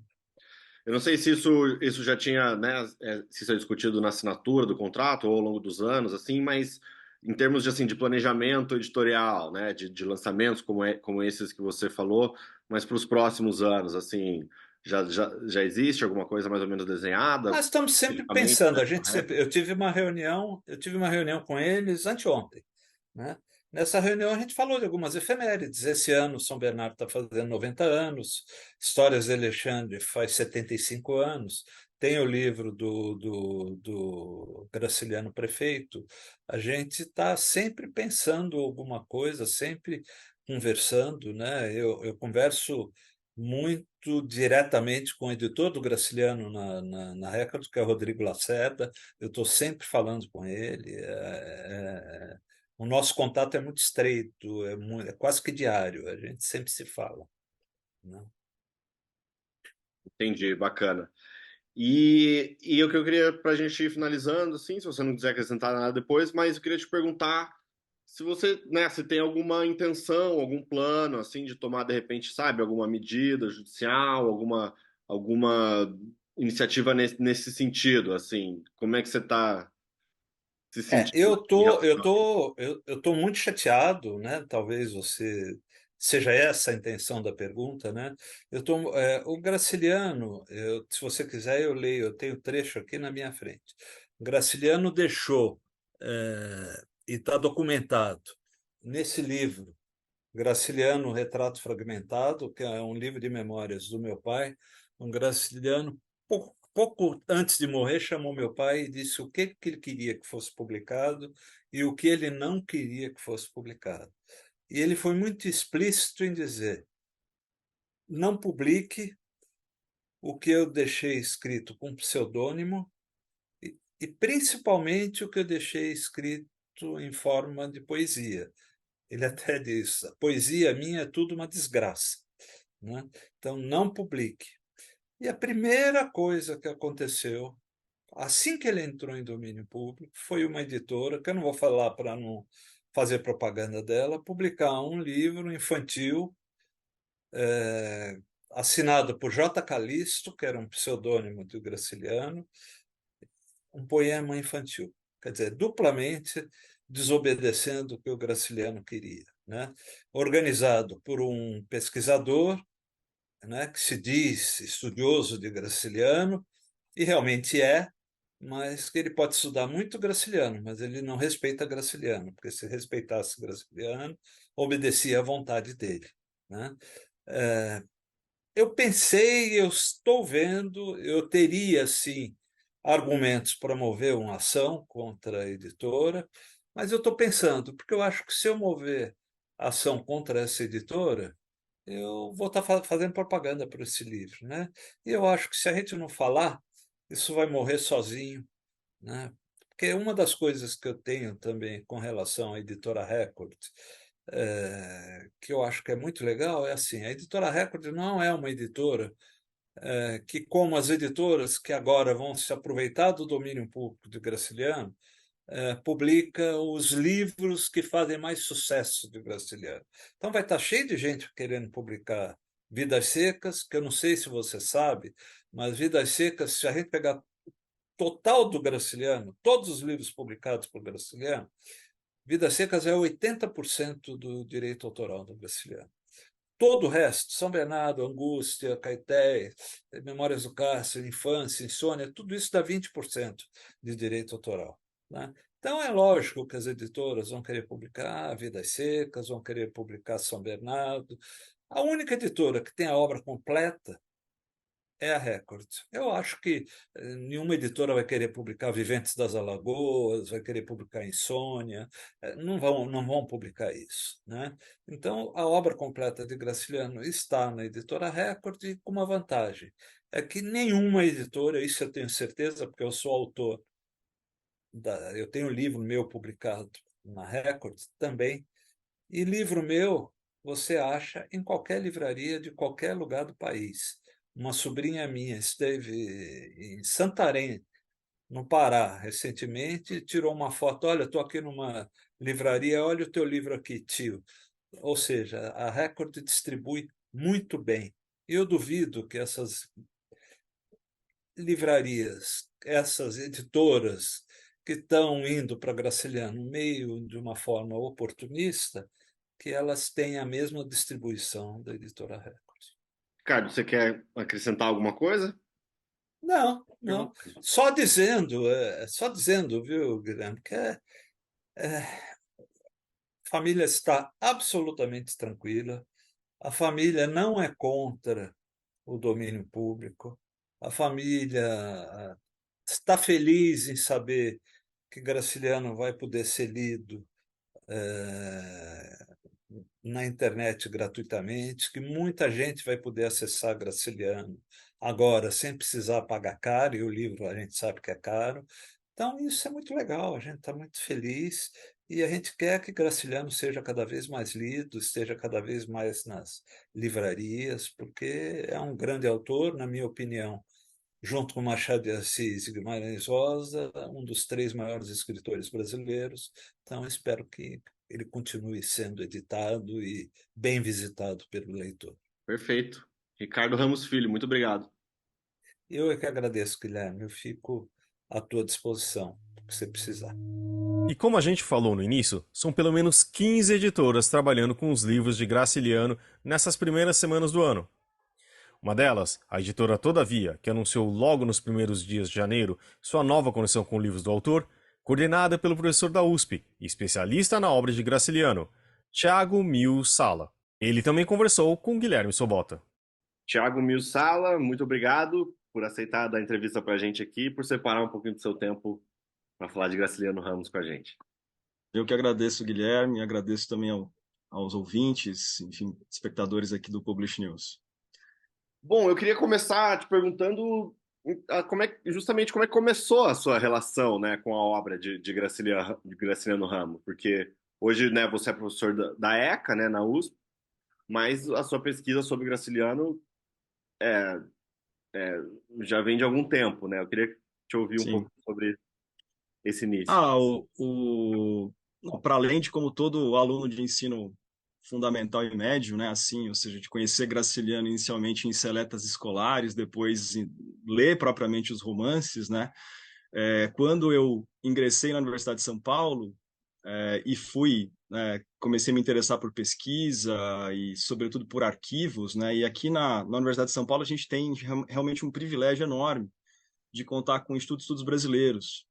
Eu não sei se isso já tinha, né, se isso é discutido na assinatura do contrato ou ao longo dos anos, assim, mas em termos de, assim, de planejamento editorial, né, de lançamentos como esses que você falou, mas para os próximos anos, assim, já existe alguma coisa mais ou menos desenhada? Nós estamos sempre pensando. Eu tive uma reunião com eles anteontem, né? Nessa reunião a gente falou de algumas efemérides. Esse ano São Bernardo está fazendo 90 anos, Histórias de Alexandre faz 75 anos. tem o livro do Graciliano Prefeito, a gente está sempre pensando alguma coisa, sempre conversando, né? Eu converso muito diretamente com o editor do Graciliano na Record, que é o Rodrigo Lacerda. Eu estou sempre falando com ele. O nosso contato é muito estreito, é quase que diário, a gente sempre se fala, né? Entendi, bacana. E o que eu queria, para a gente ir finalizando, assim, se você não quiser acrescentar nada depois, mas eu queria te perguntar se você, né, se tem alguma intenção, algum plano, assim, de tomar, de repente, sabe, alguma medida judicial, alguma iniciativa nesse sentido, assim, como é que você está se sentindo Eu em tô, eu relação? tô, eu tô muito chateado, né? Talvez você seja essa a intenção da pergunta, né? O Graciliano, se você quiser, eu leio. Eu tenho trecho aqui na minha frente. O Graciliano deixou, e está documentado nesse livro, Graciliano, Retrato Fragmentado, que é um livro de memórias do meu pai. Um Graciliano, pouco antes de morrer, chamou meu pai e disse o que ele queria que fosse publicado e o que ele não queria que fosse publicado. E ele foi muito explícito em dizer: não publique o que eu deixei escrito com pseudônimo e principalmente o que eu deixei escrito em forma de poesia. Ele até diz: a poesia minha é tudo uma desgraça, né? Então, não publique. E a primeira coisa que aconteceu, assim que ele entrou em domínio público, foi uma editora, que eu não vou falar para não fazer propaganda dela, publicar um livro infantil, assinado por J. Calisto, que era um pseudônimo do Graciliano, um poema infantil. Quer dizer, duplamente desobedecendo o que o Graciliano queria, né? Organizado por um pesquisador, né, que se diz estudioso de Graciliano, e realmente é, mas que ele pode estudar muito Graciliano, mas ele não respeita Graciliano, porque se respeitasse Graciliano, obedecia à vontade dele, né? Eu pensei, eu estou vendo, eu teria, sim, argumentos para mover uma ação contra a editora, mas eu estou pensando, porque eu acho que se eu mover ação contra essa editora, eu vou estar fazendo propaganda para esse livro, né? E eu acho que se a gente não falar, isso vai morrer sozinho, né? Porque uma das coisas que eu tenho também com relação à Editora Record, que eu acho que é muito legal, é assim: a Editora Record não é uma editora que, como as editoras que agora vão se aproveitar do domínio público de Graciliano, publica os livros que fazem mais sucesso de Graciliano. Então vai estar cheio de gente querendo publicar Vidas Secas, que eu não sei se você sabe, mas Vidas Secas, se a gente pegar total do Graciliano, todos os livros publicados por Graciliano, Vidas Secas é 80% do direito autoral do Graciliano. Todo o resto, São Bernardo, Angústia, Caeté, Memórias do Cárcere, Infância, Insônia, tudo isso dá 20% de direito autoral, né? Então é lógico que as editoras vão querer publicar Vidas Secas, vão querer publicar São Bernardo. A única editora que tem a obra completa é a Record. Eu acho que nenhuma editora vai querer publicar Viventes das Alagoas, vai querer publicar Insônia, não vão publicar isso, né? Então, a obra completa de Graciliano está na editora Record e com uma vantagem: é que nenhuma editora, isso eu tenho certeza, porque eu sou autor, eu tenho um livro meu publicado na Record também, e livro meu você acha em qualquer livraria de qualquer lugar do país. Uma sobrinha minha esteve em Santarém, no Pará, recentemente, e tirou uma foto. Olha, estou aqui numa livraria, olha o teu livro aqui, tio. Ou seja, a Record distribui muito bem. Eu duvido que essas livrarias, essas editoras que estão indo para Graciliano meio de uma forma oportunista, que elas têm a mesma distribuição da editora Record. Ricardo, você quer acrescentar alguma coisa? Não, não. Só dizendo, viu, Guilherme, que a família está absolutamente tranquila, a família não é contra o domínio público, a família está feliz em saber que Graciliano vai poder ser lido na internet gratuitamente, que muita gente vai poder acessar Graciliano agora sem precisar pagar caro, e o livro a gente sabe que é caro. Então, isso é muito legal, a gente está muito feliz e a gente quer que Graciliano seja cada vez mais lido, esteja cada vez mais nas livrarias, porque é um grande autor, na minha opinião, junto com Machado de Assis e Guimarães Rosa, um dos 3 maiores escritores brasileiros. Então, espero que ele continue sendo editado e bem visitado pelo leitor. Perfeito. Ricardo Ramos Filho, muito obrigado. Eu é que agradeço, Guilherme. Eu fico à tua disposição, o que você precisar. E como a gente falou no início, são pelo menos 15 editoras trabalhando com os livros de Graciliano nessas primeiras semanas do ano. Uma delas, a editora Todavia, que anunciou logo nos primeiros dias de janeiro sua nova coleção com livros do autor, coordenada pelo professor da USP e especialista na obra de Graciliano, Thiago Mil Sala. Ele também conversou com Guilherme Sobota. Thiago Mil Sala, muito obrigado por aceitar dar entrevista para a gente aqui e por separar um pouquinho do seu tempo para falar de Graciliano Ramos com a gente. Eu que agradeço, Guilherme, agradeço também aos ouvintes, enfim, espectadores aqui do Publish News. Bom, eu queria começar te perguntando justamente como é que começou a sua relação, né, com a obra de Graciliano Ramos, porque hoje, né, você é professor da ECA, né, na USP, mas a sua pesquisa sobre Graciliano já vem de algum tempo, né? Eu queria te ouvir um Sim. pouco sobre esse início. Para além de como todo aluno de ensino fundamental e médio, né, assim, ou seja, de conhecer Graciliano inicialmente em seletas escolares, depois ler propriamente os romances, né? Quando eu ingressei na Universidade de São Paulo e comecei a me interessar por pesquisa e, sobretudo, por arquivos, né? E aqui na Universidade de São Paulo a gente tem realmente um privilégio enorme de contar com o Instituto de Estudos Brasileiros,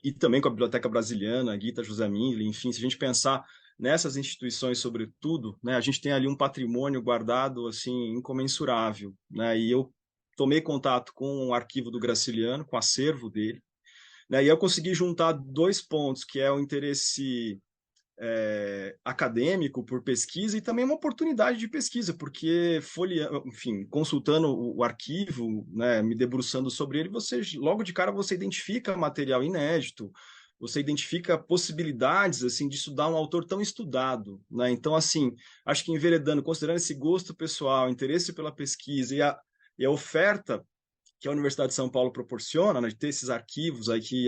e também com a Biblioteca Brasiliana, a Gita José Mille, enfim, se a gente pensar nessas instituições, sobretudo, né, a gente tem ali um patrimônio guardado assim incomensurável, né? E eu tomei contato com o arquivo do Graciliano, com o acervo dele, né? E eu consegui juntar 2 pontos, que é o interesse acadêmico por pesquisa e também uma oportunidade de pesquisa, porque enfim, consultando o arquivo, né, me debruçando sobre ele, logo de cara você identifica material inédito, você identifica possibilidades assim de estudar um autor tão estudado, né? Então, assim, acho que enveredando, considerando esse gosto pessoal, interesse pela pesquisa e a oferta que a Universidade de São Paulo proporciona, né, de ter esses arquivos aqui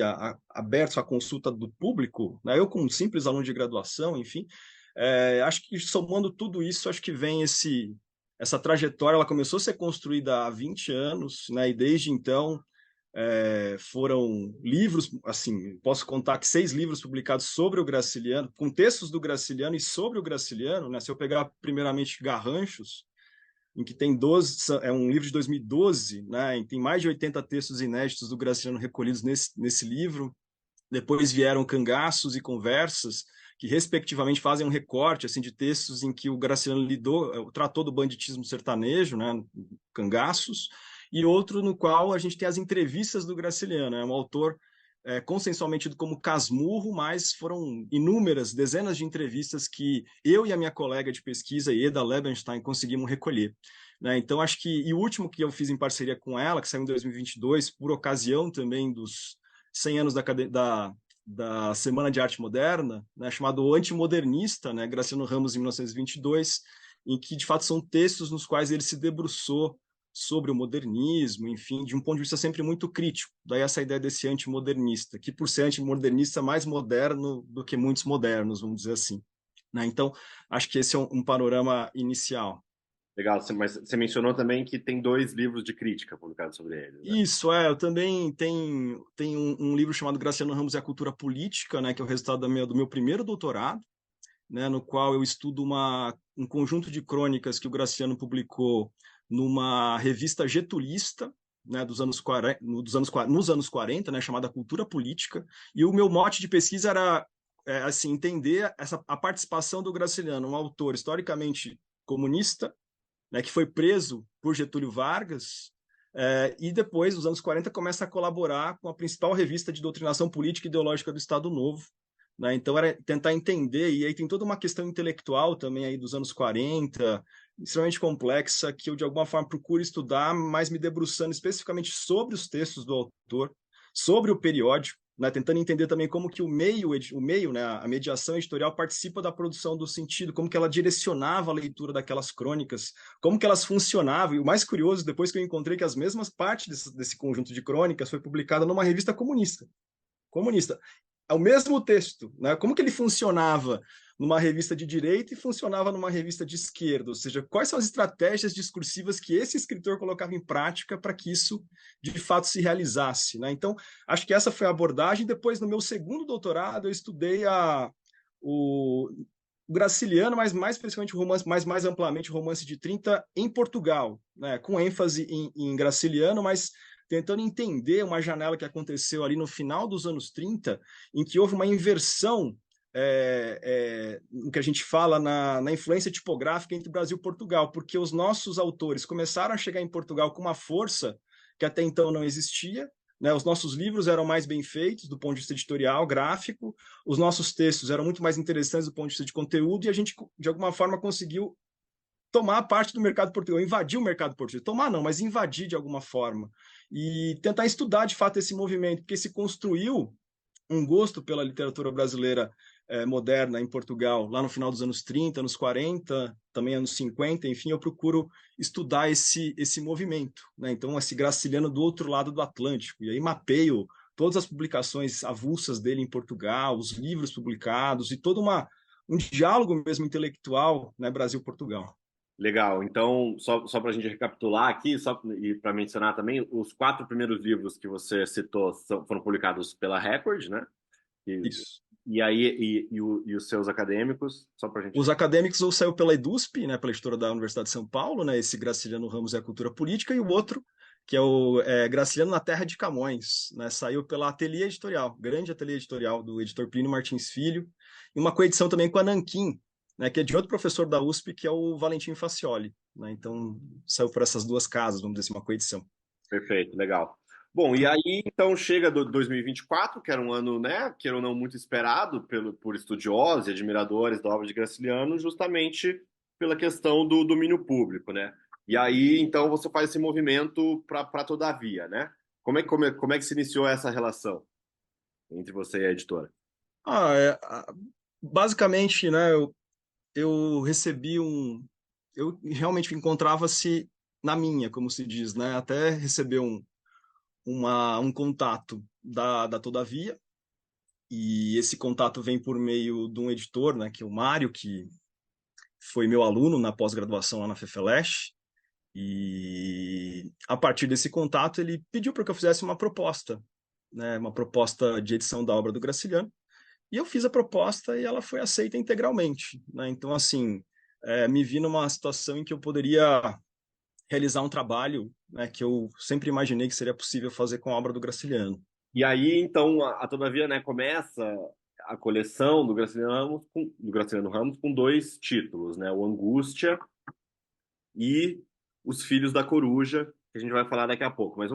abertos à consulta do público, né, eu como simples aluno de graduação, enfim, acho que somando tudo isso, acho que vem essa trajetória, ela começou a ser construída há 20 anos, né, e desde então foram livros, assim, posso contar que 6 livros publicados sobre o Graciliano, com textos do Graciliano e sobre o Graciliano, né, se eu pegar primeiramente Garranchos, em que tem 12, é um livro de 2012, né, em que tem mais de 80 textos inéditos do Graciliano recolhidos nesse livro. Depois vieram Cangaços e Conversas, que respectivamente fazem um recorte assim de textos em que o Graciliano tratou do banditismo sertanejo, né, Cangaços, e outro no qual a gente tem as entrevistas do Graciliano, é um autor consensualmente tido como casmurro, mas foram inúmeras, dezenas de entrevistas que eu e a minha colega de pesquisa, Eda Lebenstein, conseguimos recolher. Né? Então, acho que, e o último que eu fiz em parceria com ela, que saiu em 2022, por ocasião também dos 100 anos da Semana de Arte Moderna, né, chamado O Antimodernista, né, Graciliano Ramos, em 1922, em que, de fato, são textos nos quais ele se debruçou sobre o modernismo, enfim, de um ponto de vista sempre muito crítico. Daí essa ideia desse antimodernista, que por ser antimodernista é mais moderno do que muitos modernos, vamos dizer assim. Né? Então, acho que esse é um panorama inicial. Legal, mas você mencionou também que tem 2 livros de crítica publicados sobre ele. Né? Isso, eu também tenho um livro chamado Graciliano Ramos e a Cultura Política, né, que é o resultado do meu primeiro doutorado, né, no qual eu estudo um conjunto de crônicas que o Graciliano publicou numa revista getulista, né, nos anos 40, né, chamada Cultura Política, e o meu mote de pesquisa era assim, entender a participação do Graciliano, um autor historicamente comunista, né, que foi preso por Getúlio Vargas, E depois, nos anos 40, começa a colaborar com a principal revista de doutrinação política e ideológica do Estado Novo, né? Então, era tentar entender, e aí tem toda uma questão intelectual também aí dos anos 40, extremamente complexa, que eu, de alguma forma, procuro estudar, mas me debruçando especificamente sobre os textos do autor, sobre o periódico, né, tentando entender também como que o meio, né, a mediação editorial participa da produção do sentido, como que ela direcionava a leitura daquelas crônicas, como que elas funcionavam. E o mais curioso, depois que eu encontrei que as mesmas partes desse conjunto de crônicas foi publicada numa revista comunista. É o mesmo texto, né? Como que ele funcionava numa revista de direita e funcionava numa revista de esquerda? Ou seja, quais são as estratégias discursivas que esse escritor colocava em prática para que isso de fato se realizasse, né? Então, acho que essa foi a abordagem. Depois, no meu segundo doutorado, eu estudei o Graciliano, mas mais especificamente o romance, mais amplamente o romance de 30 em Portugal, né? Com ênfase em Graciliano, mas tentando entender uma janela que aconteceu ali no final dos anos 30, em que houve uma inversão no que a gente fala na influência tipográfica entre Brasil e Portugal, porque os nossos autores começaram a chegar em Portugal com uma força que até então não existia, né? Os nossos livros eram mais bem feitos do ponto de vista editorial, gráfico, os nossos textos eram muito mais interessantes do ponto de vista de conteúdo, e a gente, de alguma forma, conseguiu tomar parte do mercado português, invadir o mercado português. Tomar não, mas invadir de alguma forma. E tentar estudar, de fato, esse movimento, porque se construiu um gosto pela literatura brasileira moderna em Portugal, lá no final dos anos 30, anos 40, também anos 50, enfim, eu procuro estudar esse movimento, né? Então, esse Graciliano do outro lado do Atlântico, e aí mapeio todas as publicações avulsas dele em Portugal, os livros publicados, e todo um diálogo mesmo intelectual, né, Brasil-Portugal. Legal. Então, só para a gente recapitular aqui, e para mencionar também, os 4 primeiros livros que você citou foram publicados pela Record, né? Isso. E aí, e os seus acadêmicos, só para a gente... Os acadêmicos ou saiu pela EDUSP, né, pela editora da Universidade de São Paulo, né, esse Graciliano Ramos e a Cultura Política, e o outro, que é o Graciliano na Terra de Camões, né, saiu pela Ateliê Editorial, grande ateliê editorial do editor Plínio Martins Filho, e uma coedição também com a Nanquim, né, que é de outro professor da USP, que é o Valentim Facioli, né, então saiu por essas duas casas, vamos dizer assim, uma coedição. Perfeito, legal. Bom, e aí então chega 2024, que era um ano, né, queira ou não, muito esperado por estudiosos e admiradores da obra de Graciliano, justamente pela questão do domínio público, né? E aí então você faz esse movimento para Todavia, né? Como é que se iniciou essa relação entre você e a editora? Basicamente, né, eu recebi eu realmente encontrava-se na minha, como se diz, né, até receber um contato da Todavia, e esse contato vem por meio de um editor, né, que é o Mário, que foi meu aluno na pós-graduação lá na FEFELESH, e a partir desse contato ele pediu para que eu fizesse uma proposta, né, uma proposta de edição da obra do Graciliano, e eu fiz a proposta e ela foi aceita integralmente, né? Então, assim, me vi numa situação em que eu poderia realizar um trabalho, né, que eu sempre imaginei que seria possível fazer com a obra do Graciliano. E aí então a Todavia, né, começa a coleção do Graciliano Ramos com 2 títulos, né? O Angústia e Os Filhos da Coruja, que a gente vai falar daqui a pouco. Mas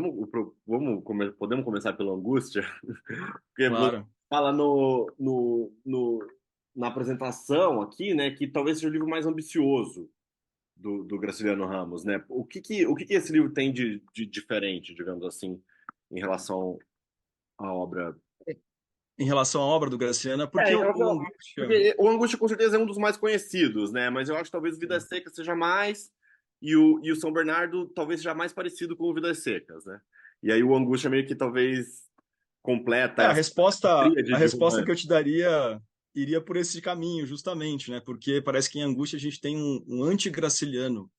podemos começar pela Angústia? Porque você Claro. fala na apresentação aqui, né, que talvez seja o livro mais ambicioso do Graciliano Ramos, né? O que esse livro tem de diferente, digamos assim, em relação à obra? Em relação à obra do Graciliano, porque o Angústia... Porque o Angústia com certeza é um dos mais conhecidos, né? Mas eu acho que talvez o Vidas Secas seja mais, e o São Bernardo talvez seja mais parecido com o Vidas Secas, né? E aí o Angústia meio que talvez completa A essa resposta, tríade a de resposta que eu romance. te daria iria por esse caminho, justamente, né? Porque parece que em Angústia a gente tem um anti-graciliano,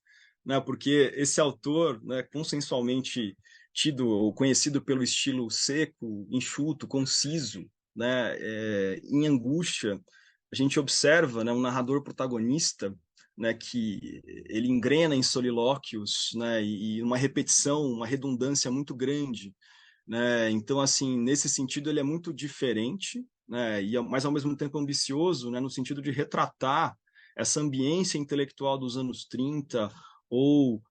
né? Porque esse autor, né, consensualmente tido ou conhecido pelo estilo seco, enxuto, conciso, né? Em Angústia a gente observa, né, um narrador protagonista, né, que ele engrena em solilóquios, né, e uma repetição, uma redundância muito grande, né? Então, assim, nesse sentido, ele é muito diferente, né? Mas ao mesmo tempo ambicioso, né? No sentido de retratar essa ambiência intelectual dos anos 30, ou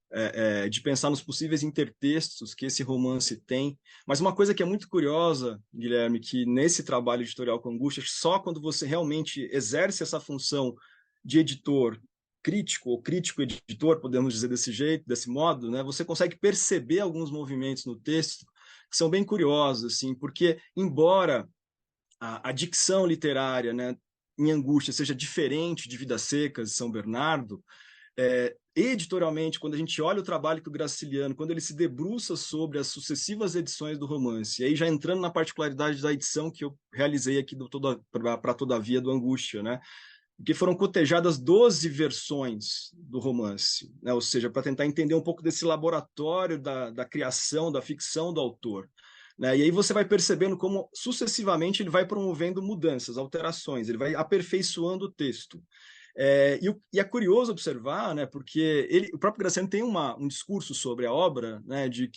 de pensar nos possíveis intertextos que esse romance tem. Mas uma coisa que é muito curiosa, Guilherme, que nesse trabalho editorial com Angústia, só quando você realmente exerce essa função de editor crítico, ou crítico-editor, podemos dizer desse jeito, desse modo, né, você consegue perceber alguns movimentos no texto que são bem curiosos, assim, porque, embora a dicção literária, né, em Angústia seja diferente de Vidas Secas, São Bernardo, editorialmente, quando a gente olha o trabalho que o Graciliano, quando ele se debruça sobre as sucessivas edições do romance, e aí já entrando na particularidade da edição que eu realizei aqui para Todavia do Angústia, né, que foram cotejadas 12 versões do romance, né, ou seja, para tentar entender um pouco desse laboratório da criação, da ficção do autor. Né? E aí você vai percebendo como sucessivamente ele vai promovendo mudanças, alterações, ele vai aperfeiçoando o texto. E é curioso observar, né, porque o próprio Graciliano tem um discurso sobre a obra, né, de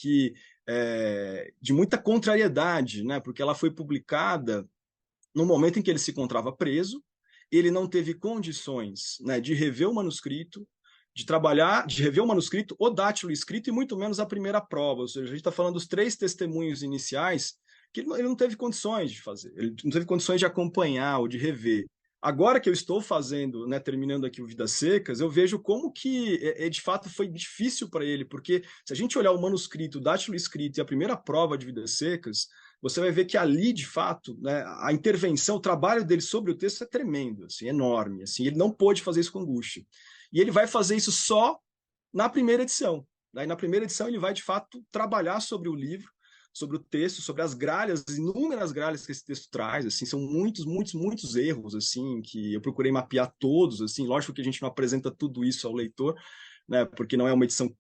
muita contrariedade, né, porque ela foi publicada no momento em que ele se encontrava preso, ele não teve condições, né, de rever o manuscrito, de trabalhar, de rever o manuscrito, o dátilo escrito e muito menos a primeira prova. Ou seja, a gente está falando dos 3 testemunhos iniciais que ele não teve condições de fazer, ele não teve condições de acompanhar ou de rever. Agora que eu estou fazendo, né, terminando aqui o Vidas Secas, eu vejo como que de fato foi difícil para ele, porque se a gente olhar o manuscrito, o dátilo escrito e a primeira prova de Vidas Secas, você vai ver que ali, de fato, né, a intervenção, o trabalho dele sobre o texto é tremendo, assim, enorme. Assim, ele não pôde fazer isso com Angústia. E ele vai fazer isso só na primeira edição. Né? E na primeira edição ele vai, de fato, trabalhar sobre o livro, sobre o texto, sobre as gralhas, inúmeras gralhas que esse texto traz. Assim, são muitos, muitos, muitos erros, assim, que eu procurei mapear todos. Assim, lógico que a gente não apresenta tudo isso ao leitor, né, porque não é uma edição.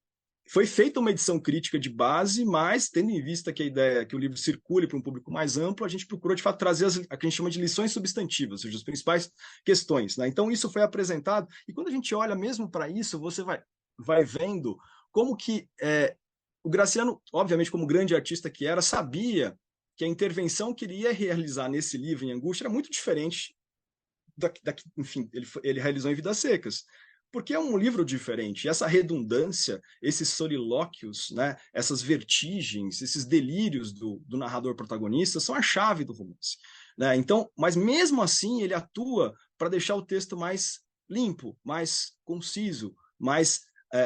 Foi feita uma edição crítica de base, mas tendo em vista que a ideia é que o livro circule para um público mais amplo, a gente procurou, de fato, trazer a que a gente chama de lições substantivas, ou seja, as principais questões. Né? Então, isso foi apresentado, e quando a gente olha mesmo para isso, você vai vendo como que o Graciliano, obviamente, como grande artista que era, sabia que a intervenção que ele ia realizar nesse livro, em Angústia, era muito diferente enfim, ele realizou em Vidas Secas. Porque é um livro diferente. E essa redundância, esses solilóquios, né, essas vertigens, esses delírios do narrador protagonista são a chave do romance. Né? Então, mas mesmo assim ele atua para deixar o texto mais limpo, mais conciso,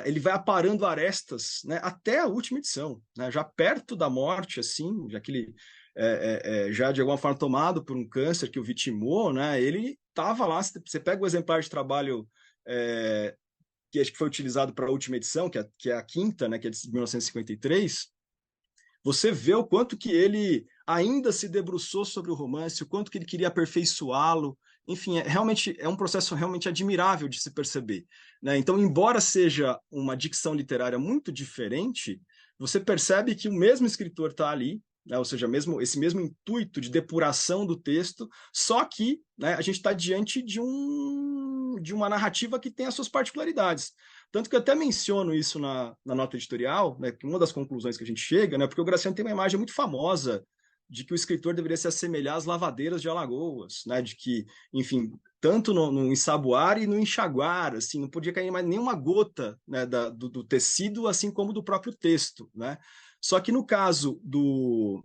ele vai aparando arestas, né, até a última edição, né, já perto da morte, assim, já que ele já de alguma forma tomado por um câncer que o vitimou, né, ele estava lá. Você pega o exemplar de trabalho que acho que foi utilizado para a última edição, que é a quinta, né, que é de 1953, você vê o quanto que ele ainda se debruçou sobre o romance, o quanto que ele queria aperfeiçoá-lo. Enfim, realmente é um processo realmente admirável de se perceber. Né? Então, embora seja uma dicção literária muito diferente, você percebe que o mesmo escritor está ali, né? Ou seja, esse mesmo intuito de depuração do texto, só que, né, a gente está diante de uma narrativa que tem as suas particularidades. Tanto que eu até menciono isso na nota editorial, né, que uma das conclusões que a gente chega, né, porque o Graciliano tem uma imagem muito famosa de que o escritor deveria se assemelhar às lavadeiras de Alagoas, né, de que, enfim, tanto no ensaboar e no enxaguar, assim, não podia cair mais nenhuma gota, né, do tecido, assim como do próprio texto, né? Só que no caso do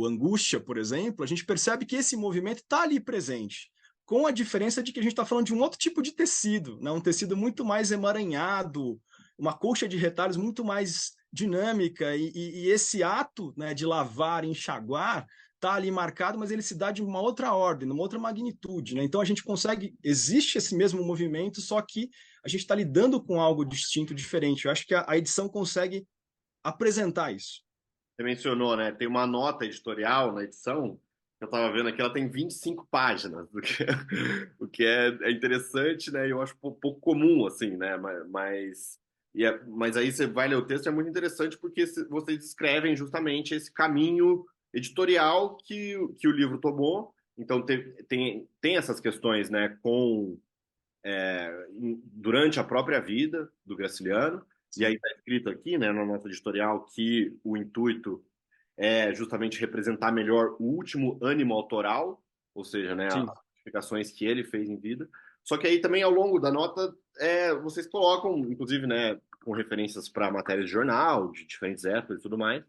Angústia, por exemplo, a gente percebe que esse movimento está ali presente, com a diferença de que a gente está falando de um outro tipo de tecido, né? Um tecido muito mais emaranhado, uma colcha de retalhos muito mais dinâmica, e esse ato, né, de lavar e enxaguar está ali marcado, mas ele se dá de uma outra ordem, numa outra magnitude. Né? Então a gente existe esse mesmo movimento, só que a gente está lidando com algo distinto, diferente. Eu acho que a edição consegue apresentar isso. Você mencionou, né? Tem uma nota editorial na edição, que eu estava vendo aqui, ela tem 25 páginas, o que é interessante, né? E eu acho pouco comum, assim, né? Mas aí você vai ler o texto, é muito interessante porque vocês descrevem justamente esse caminho editorial que o livro tomou. Então tem essas questões, né? Durante a própria vida do Graciliano. E aí está escrito aqui, né, na nota editorial, que o intuito é justamente representar melhor o último ânimo autoral, ou seja, né, as modificações que ele fez em vida. Só que aí também ao longo da nota vocês colocam, inclusive, né, com referências para matérias de jornal, de diferentes épocas e tudo mais,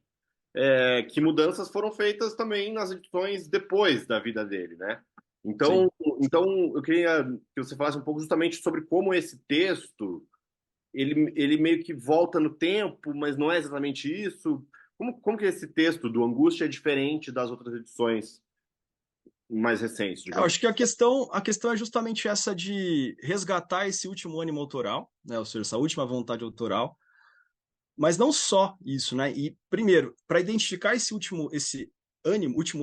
que mudanças foram feitas também nas edições depois da vida dele, né? Sim. Então eu queria que você falasse um pouco justamente sobre como esse texto ele meio que volta no tempo, mas não é exatamente isso. Como que esse texto do Angústia é diferente das outras edições mais recentes, Eu digamos? acho que a questão é justamente essa de resgatar esse último ânimo autoral, né? Ou seja, essa última vontade autoral, mas não só isso, né? E primeiro, para identificar esse último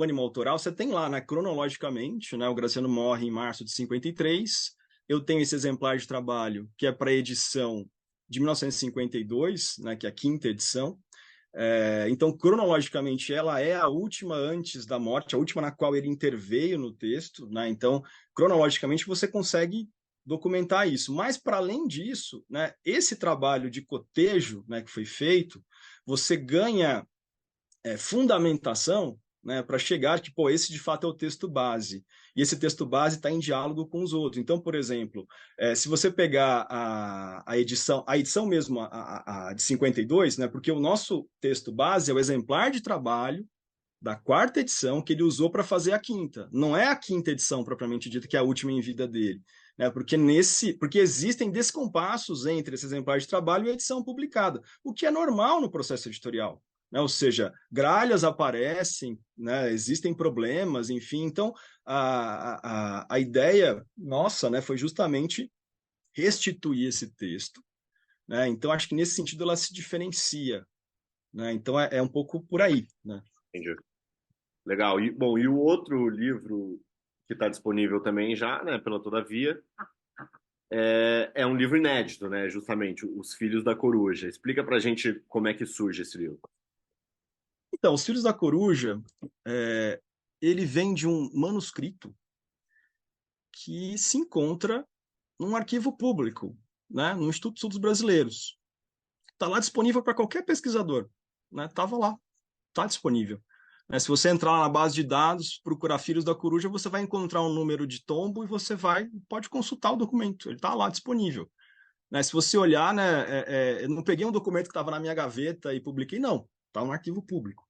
ânimo autoral, você tem lá, né, cronologicamente, né? O Graciano morre em março de 53. Eu tenho esse exemplar de trabalho que é para a edição de 1952, né, que é a quinta edição. Então, cronologicamente, ela é a última antes da morte, a última na qual ele interveio no texto, né? Então, cronologicamente, você consegue documentar isso. Mas, para além disso, né, esse trabalho de cotejo, né, que foi feito, você ganha fundamentação, né, para chegar que, pô, esse de fato é o texto base. E esse texto base está em diálogo com os outros. Então, por exemplo, se você pegar a edição mesmo, a de 52, né, porque o nosso texto base é o exemplar de trabalho da quarta edição que ele usou para fazer a quinta. Não é a quinta edição propriamente dita, que é a última em vida dele. Né, porque existem descompassos entre esse exemplar de trabalho e a edição publicada, o que é normal no processo editorial. Né? Ou seja, gralhas aparecem, né? Existem problemas, enfim. Então, a ideia nossa, né, foi justamente restituir esse texto. Né? Então, acho que nesse sentido ela se diferencia. Né? Então, é um pouco por aí. Né? Entendi. Legal. E o outro livro que está disponível também já, né, pela Todavia, é um livro inédito, né, justamente, Os Filhos da Coruja. Explica pra gente como é que surge esse livro. Então, Os Filhos da Coruja, ele vem de um manuscrito que se encontra num arquivo público, né, no Instituto de Estudos Brasileiros. Está lá disponível para qualquer pesquisador. Estava lá, está disponível. Se você entrar lá na base de dados, procurar Filhos da Coruja, você vai encontrar um número de tombo e você pode consultar o documento. Ele está lá disponível. Se você olhar, eu não peguei um documento que estava na minha gaveta e publiquei, não. Está no arquivo público.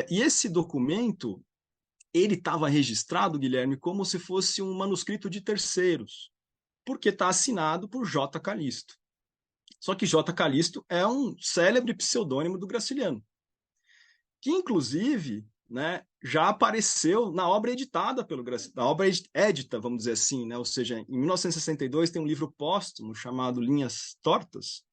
E esse documento, ele estava registrado, Guilherme, como se fosse um manuscrito de terceiros, porque está assinado por J. Calisto. Só que J. Calisto é um célebre pseudônimo do Graciliano, que inclusive, né, já apareceu na obra editada pelo Graciliano, na obra édita, vamos dizer assim, né? Ou seja, em 1962 tem um livro póstumo chamado Linhas Tortas,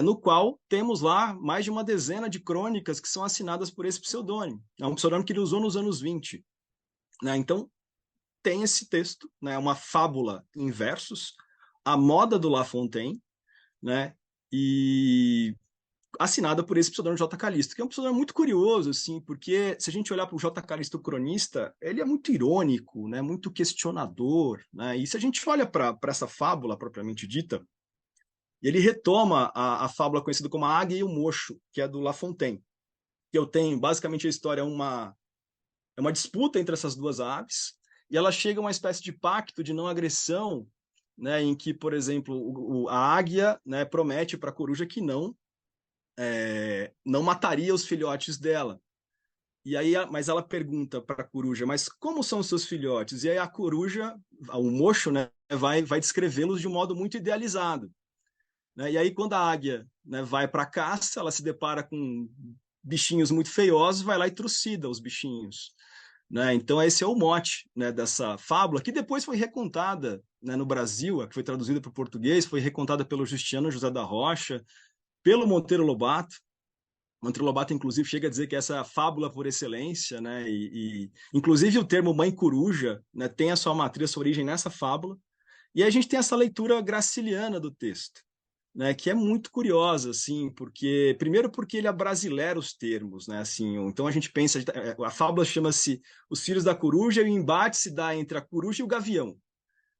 no qual temos lá mais de uma dezena de crônicas que são assinadas por esse pseudônimo. É um pseudônimo que ele usou nos anos 20. Né? Então, tem esse texto, né? Uma fábula em versos, a moda do La Fontaine, né? E assinada por esse pseudônimo J. Calisto, que é um pseudônimo muito curioso, assim, porque se a gente olhar para o J. Calisto cronista, ele é muito irônico, né? Muito questionador. Né? E se a gente olha para essa fábula propriamente dita, e ele retoma a fábula conhecida como A Águia e o Mocho, que é do La Fontaine. Que eu tenho, basicamente, a história é uma disputa entre essas duas aves, e ela chega a uma espécie de pacto de não agressão, né, em que, por exemplo, a águia, né, promete para a coruja que não mataria os filhotes dela. E aí, mas ela pergunta para a coruja, mas como são os seus filhotes? E aí a coruja, o mocho, né, vai descrevê-los de um modo muito idealizado. Né? E aí, quando a águia, né, vai para a caça, ela se depara com bichinhos muito feiosos, vai lá e trucida os bichinhos. Né? Então, esse é o mote, né, dessa fábula, que depois foi recontada, né, no Brasil, que foi traduzida para o português, foi recontada pelo Justiano José da Rocha, pelo Monteiro Lobato. Monteiro Lobato, inclusive, chega a dizer que essa é a fábula por excelência, né? Inclusive, o termo mãe coruja, né, tem a sua matriz, a sua origem nessa fábula. E aí a gente tem essa leitura graciliana do texto, né, que é muito curiosa, assim, primeiro porque ele abrasileira os termos, né, assim, então a gente pensa, a fábula chama-se Os Filhos da Coruja, e o embate se dá entre a coruja e o gavião,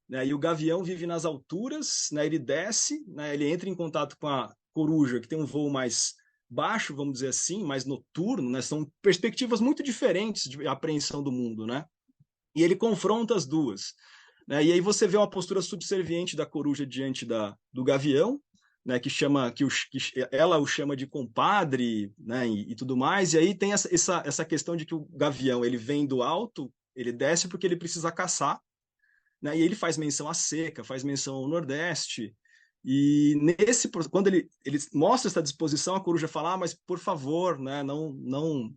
né, e o gavião vive nas alturas, né, ele desce, né, ele entra em contato com a coruja, que tem um voo mais baixo, vamos dizer assim, mais noturno, né, são perspectivas muito diferentes de apreensão do mundo, né, e ele confronta as duas. né? E aí você vê uma postura subserviente da coruja diante do gavião, né? Ela o chama de compadre, né? E tudo mais. E aí tem essa questão de que o gavião ele vem do alto, ele desce porque ele precisa caçar, né? E ele faz menção à seca, faz menção ao Nordeste. E quando ele mostra essa disposição, a coruja fala: mas por favor, né? Não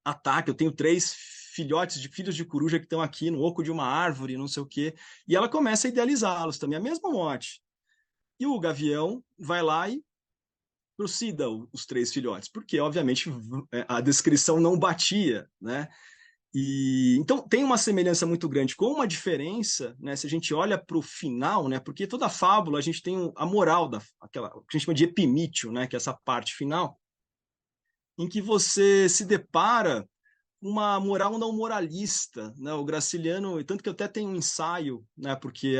ataque. Eu tenho 3 filhos de coruja que estão aqui no oco de uma árvore, não sei o quê. E ela começa a idealizá-los também, a mesma morte. E o gavião vai lá e trucida os 3 filhotes, porque, obviamente, a descrição não batia, né? E então tem uma semelhança muito grande, com uma diferença, né? Se a gente olha para o final, né? Porque toda fábula a gente tem a moral aquela o que a gente chama de epimítio, né? Que é essa parte final, em que você se depara uma moral não moralista, né? O Graciliano, tanto que eu até tenho um ensaio, né? Porque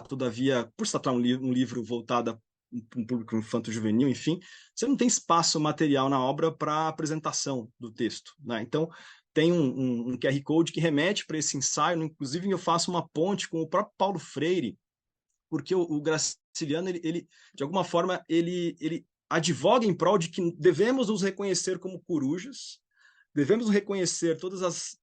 todavia, por se tratar um livro voltado a um público infanto-juvenil, enfim, você não tem espaço material na obra para apresentação do texto, né? Então tem um QR Code que remete para esse ensaio, inclusive eu faço uma ponte com o próprio Paulo Freire, porque o Graciliano, ele de alguma forma, ele advoga em prol de que devemos nos reconhecer como corujas, devemos reconhecer todas as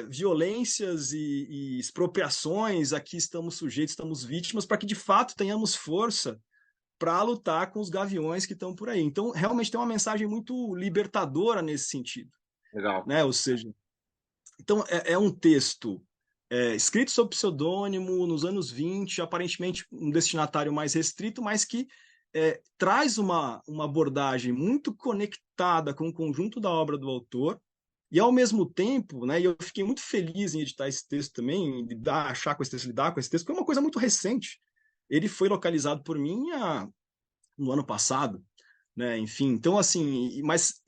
violências e expropriações a que estamos sujeitos, estamos vítimas, para que de fato tenhamos força para lutar com os gaviões que estão por aí. Então, realmente tem uma mensagem muito libertadora nesse sentido. Legal. Né? Ou seja, então é um texto escrito sob pseudônimo nos anos 20, aparentemente um destinatário mais restrito, mas que traz uma abordagem muito conectada com o conjunto da obra do autor, e ao mesmo tempo, né, e eu fiquei muito feliz em editar esse texto também, lidar com esse texto, porque é uma coisa muito recente. Ele foi localizado por mim no ano passado, né? Enfim, então assim, mas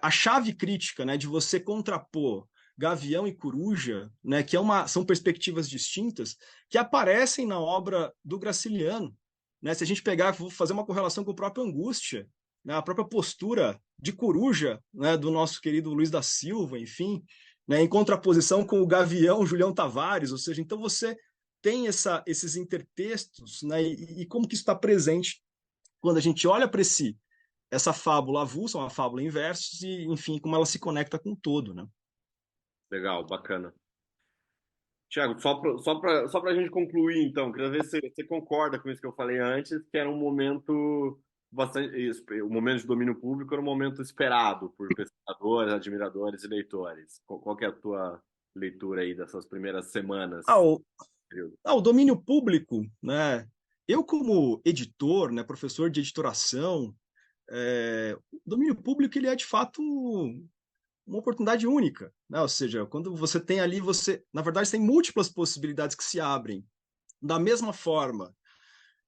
a chave crítica, né, de você contrapor gavião e coruja, né, que são perspectivas distintas que aparecem na obra do Graciliano, né? Se a gente vou fazer uma correlação com o próprio Angústia, né, a própria postura de coruja, né, do nosso querido Luiz da Silva, enfim, né, em contraposição com o gavião Julião Tavares, ou seja, então você tem esses intertextos, né, e como que isso está presente quando a gente olha para essa fábula avulsa, uma fábula em versos, e, enfim, como ela se conecta com o todo, né? Legal, bacana. Tiago, só para a gente concluir, então, queria ver se você concorda com isso que eu falei antes, que era um momento o momento de domínio público era um momento esperado por pesquisadores, admiradores e leitores. Qual que é a tua leitura aí dessas primeiras semanas? O domínio público, né? Eu, como editor, né, professor de editoração, o domínio público ele é de fato uma oportunidade única, né? Ou seja, quando você tem ali, na verdade, tem múltiplas possibilidades que se abrem. Da mesma forma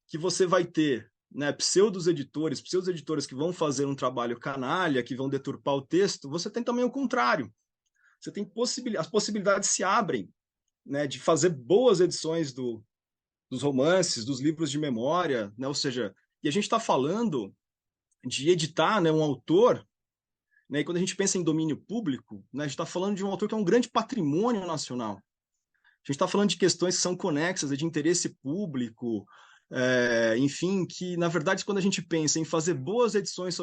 que você vai ter, né, pseudo-editores que vão fazer um trabalho canalha, que vão deturpar o texto, você tem também o contrário. Você tem as possibilidades se abrem, né, de fazer boas edições dos romances, dos livros de memória, né? Ou seja, e a gente está falando de editar, né, um autor, né, e quando a gente pensa em domínio público, né, a gente está falando de um autor que é um grande patrimônio nacional. A gente está falando de questões que são conexas, de interesse público, enfim, que, na verdade, quando a gente pensa em fazer boas edições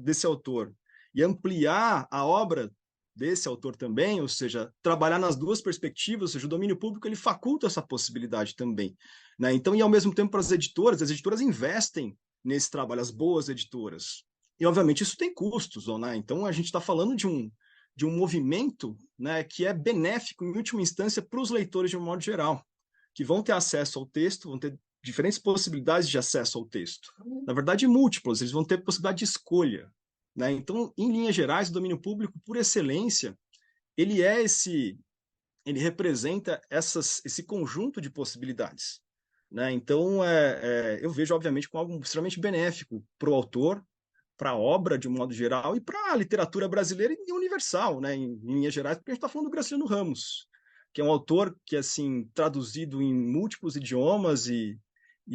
desse autor e ampliar a obra desse autor também, ou seja, trabalhar nas duas perspectivas, ou seja, o domínio público ele faculta essa possibilidade também, né? Então, e ao mesmo tempo para as editoras investem nesse trabalho, as boas editoras. E, obviamente, isso tem custos, né? Então, a gente está falando de um movimento, né, que é benéfico, em última instância, para os leitores de um modo geral, que vão ter acesso ao texto, vão ter diferentes possibilidades de acesso ao texto. Na verdade, múltiplas, eles vão ter possibilidade de escolha, né? Então, em linhas gerais, o domínio público, por excelência, ele representa esse conjunto de possibilidades, né? Então, eu vejo, obviamente, como algo extremamente benéfico para o autor, para a obra de um modo geral e para a literatura brasileira e universal, né, em linhas gerais, porque a gente está falando do Graciliano Ramos, que é um autor que assim traduzido em múltiplos idiomas e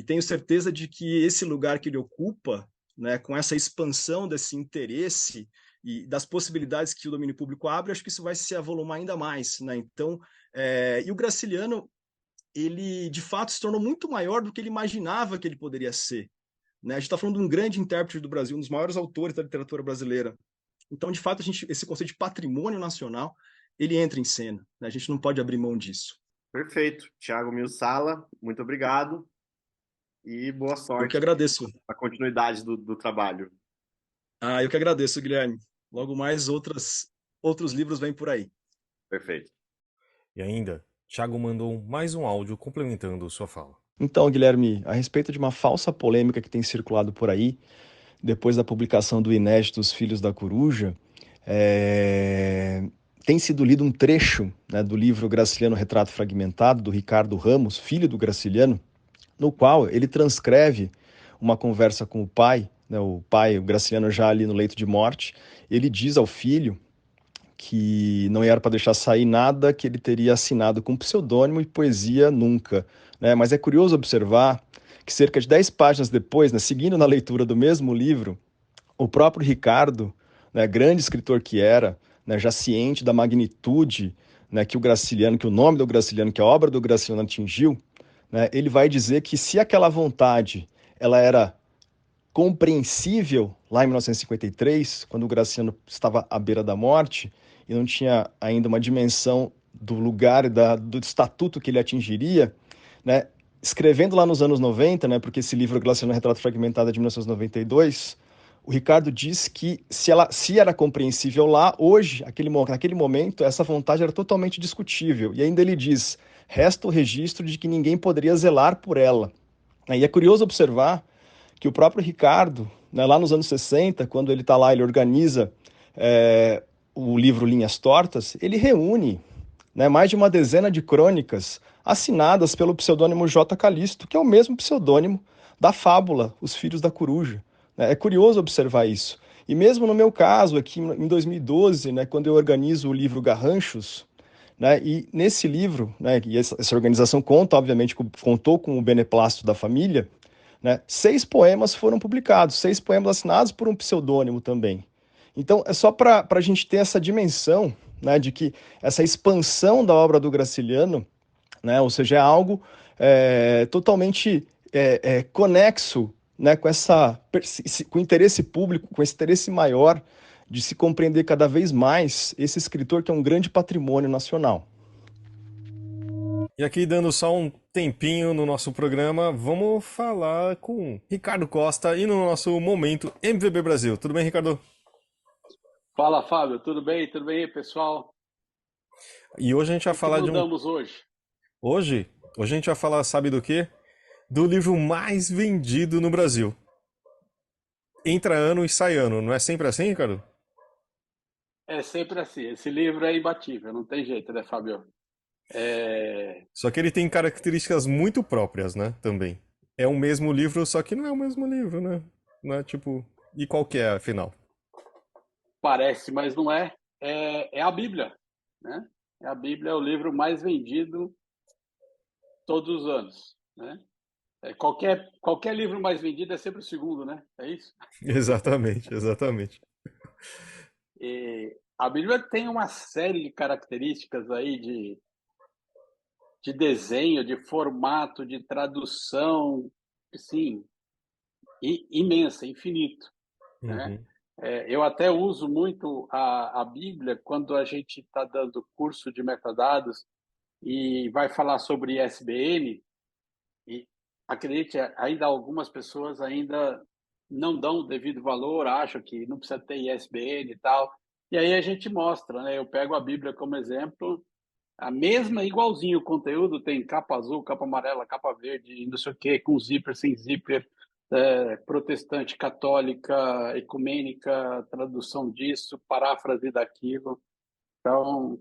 tenho certeza de que esse lugar que ele ocupa, né, com essa expansão desse interesse e das possibilidades que o domínio público abre, acho que isso vai se avolumar ainda mais, né? Então, e o Graciliano ele de fato se tornou muito maior do que ele imaginava que ele poderia ser, né? A gente está falando de um grande intérprete do Brasil, um dos maiores autores da literatura brasileira. Então, de fato, esse conceito de patrimônio nacional, ele entra em cena, né? A gente não pode abrir mão disso. Perfeito. Thiago Milsala, muito obrigado e boa Eu que sorte agradeço. na continuidade do trabalho. Eu que agradeço, Guilherme. Logo mais outros livros vêm por aí. Perfeito. E ainda, Thiago mandou mais um áudio complementando sua fala. Então, Guilherme, a respeito de uma falsa polêmica que tem circulado por aí, depois da publicação do inédito Os Filhos da Coruja, tem sido lido um trecho, né, do livro Graciliano Retrato Fragmentado, do Ricardo Ramos, filho do Graciliano, no qual ele transcreve uma conversa com o pai, né, o Graciliano já ali no leito de morte. Ele diz ao filho que não era para deixar sair nada que ele teria assinado com pseudônimo e poesia nunca, né? Mas é curioso observar que cerca de 10 páginas depois, né, seguindo na leitura do mesmo livro, o próprio Ricardo, né, grande escritor que era, né, já ciente da magnitude, né, que o nome do Graciliano, que a obra do Graciliano atingiu, né, ele vai dizer que se aquela vontade ela era compreensível lá em 1953, quando o Graciliano estava à beira da morte e não tinha ainda uma dimensão do lugar e do estatuto que ele atingiria, né? Escrevendo lá nos anos 90, né, porque esse livro Graciliano Retrato Fragmentado é de 1992, o Ricardo diz que se era compreensível lá, hoje, naquele momento, essa vontade era totalmente discutível. E ainda ele diz, resta o registro de que ninguém poderia zelar por ela. E é curioso observar que o próprio Ricardo, né, lá nos anos 60, quando ele está lá, ele organiza o livro Linhas Tortas, ele reúne, né, mais de uma dezena de crônicas assinadas pelo pseudônimo J. Calixto, que é o mesmo pseudônimo da fábula Os Filhos da Coruja. É curioso observar isso. E mesmo no meu caso, aqui em 2012, né, quando eu organizo o livro Garranchos, né, e nesse livro, né, e essa organização obviamente, contou com o beneplácito da família, né, 6 poemas foram publicados, 6 poemas assinados por um pseudônimo também. Então, é só para a gente ter essa dimensão, né, de que essa expansão da obra do Graciliano, né, ou seja, é algo totalmente conexo, né, com o interesse público, com esse interesse maior de se compreender cada vez mais esse escritor que é um grande patrimônio nacional. E aqui, dando só um tempinho no nosso programa, vamos falar com Ricardo Costa e no nosso momento MVB Brasil. Tudo bem, Ricardo? Fala, Fábio. Tudo bem? Tudo bem, pessoal? E hoje a gente vai falar de um... hoje? Hoje a gente vai falar, sabe do quê? Do livro mais vendido no Brasil. Entra ano e sai ano, não é sempre assim, Ricardo? É sempre assim. Esse livro é imbatível, não tem jeito, né, Fábio? Só que ele tem características muito próprias, né, também. É o mesmo livro, só que não é o mesmo livro, né? Não é tipo... E qual que é, afinal? Parece, mas não é. É a Bíblia, né? A Bíblia é o livro mais vendido todos os anos, né? Qualquer livro mais vendido é sempre o segundo, né? É isso? Exatamente, exatamente. E a Bíblia tem uma série de características aí de desenho, de formato, de tradução, assim, imensa, infinito, né? Uhum. Eu até uso muito a Bíblia quando a gente está dando curso de metadados e vai falar sobre ISBN, e acredite, ainda algumas pessoas ainda não dão o devido valor, acham que não precisa ter ISBN e tal. E aí a gente mostra, né? Eu pego a Bíblia como exemplo, a mesma, igualzinho o conteúdo, tem capa azul, capa amarela, capa verde, não sei o quê, com zíper, sem zíper, protestante, católica, ecumênica, tradução disso, paráfrase daquilo. Então,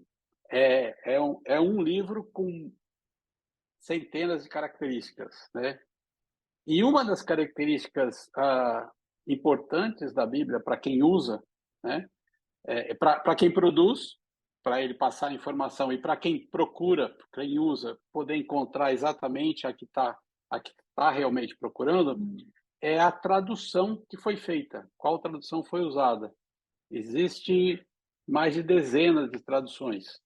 é um livro com centenas de características, né? E uma das características importantes da Bíblia para quem usa, né? Para quem produz, para ele passar informação, e para quem procura, quem usa, poder encontrar exatamente a que está realmente procurando, é a tradução que foi feita. Qual tradução foi usada? Existe mais de dezenas de traduções.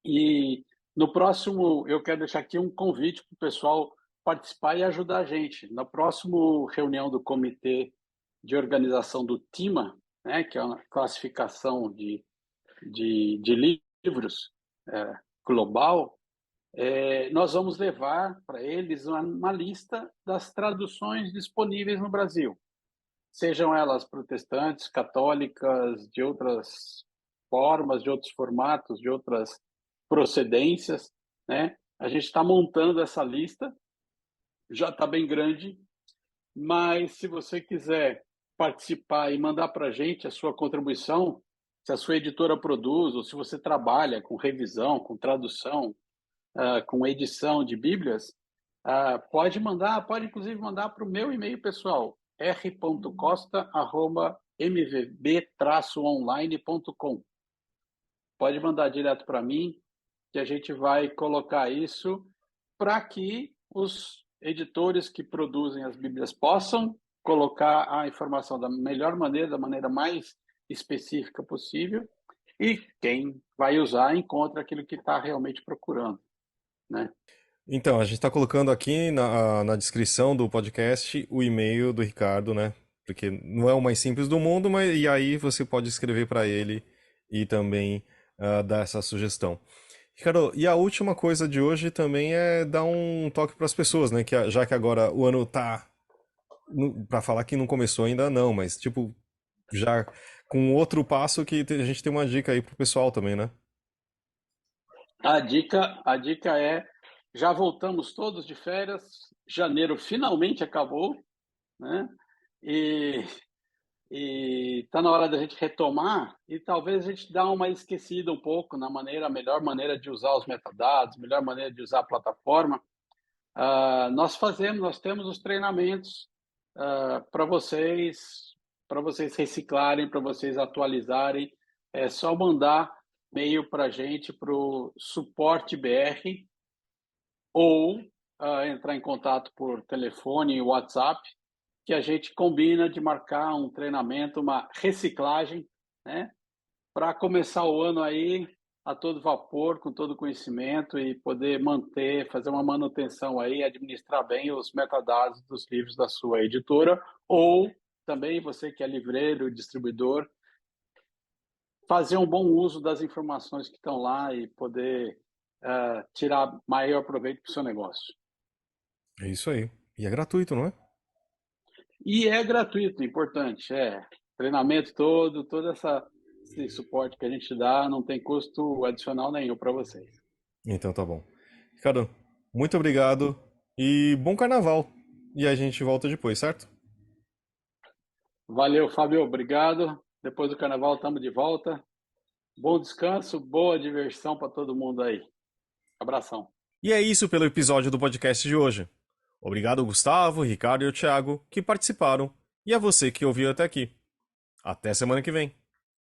E No próximo, eu quero deixar aqui um convite para o pessoal participar e ajudar a gente. Na próxima reunião do comitê de organização do TIMA, né, que é uma classificação de livros global, nós vamos levar para eles uma lista das traduções disponíveis no Brasil, sejam elas protestantes, católicas, de outras formas, de outros formatos, de outras procedências, né? A gente está montando essa lista, já está bem grande, mas se você quiser participar e mandar para a gente a sua contribuição, se a sua editora produz, ou se você trabalha com revisão, com tradução, com edição de Bíblias, pode inclusive mandar para o meu e-mail pessoal, r.costa@mvb-online.com. Pode mandar direto para mim, que a gente vai colocar isso para que os editores que produzem as Bíblias possam colocar a informação da melhor maneira, da maneira mais específica possível, e quem vai usar encontra aquilo que está realmente procurando, né? Então, a gente está colocando aqui na descrição do podcast o e-mail do Ricardo, né? Porque não é o mais simples do mundo, mas e aí você pode escrever para ele e também dar essa sugestão. Ricardo, e a última coisa de hoje também é dar um toque para as pessoas, né? Que já que agora o ano tá para falar que não começou ainda não, mas tipo já com outro passo que a gente tem uma dica aí pro pessoal também, né? A dica é, já voltamos todos de férias, janeiro finalmente acabou, né? E está na hora da gente retomar e talvez a gente dá uma esquecida um pouco na melhor maneira de usar os metadados, melhor maneira de usar a plataforma. Nós temos os treinamentos para vocês reciclarem, para vocês atualizarem. É só mandar e-mail para a gente, para o suporte BR, ou entrar em contato por telefone e WhatsApp, que a gente combina de marcar um treinamento, uma reciclagem, né, para começar o ano aí a todo vapor, com todo conhecimento e poder fazer uma manutenção aí, administrar bem os metadados dos livros da sua editora, ou também você que é livreiro, distribuidor, fazer um bom uso das informações que estão lá e poder tirar maior proveito para o seu negócio. É isso aí. E é gratuito, não é? E é gratuito, importante. Treinamento todo esse suporte que a gente dá, não tem custo adicional nenhum para vocês. Então tá bom. Ricardo, muito obrigado e bom carnaval. E a gente volta depois, certo? Valeu, Fábio, obrigado. Depois do carnaval estamos de volta. Bom descanso, boa diversão para todo mundo aí. Abração. E é isso pelo episódio do podcast de hoje. Obrigado ao Gustavo, Ricardo e ao Thiago que participaram e a você que ouviu até aqui. Até semana que vem.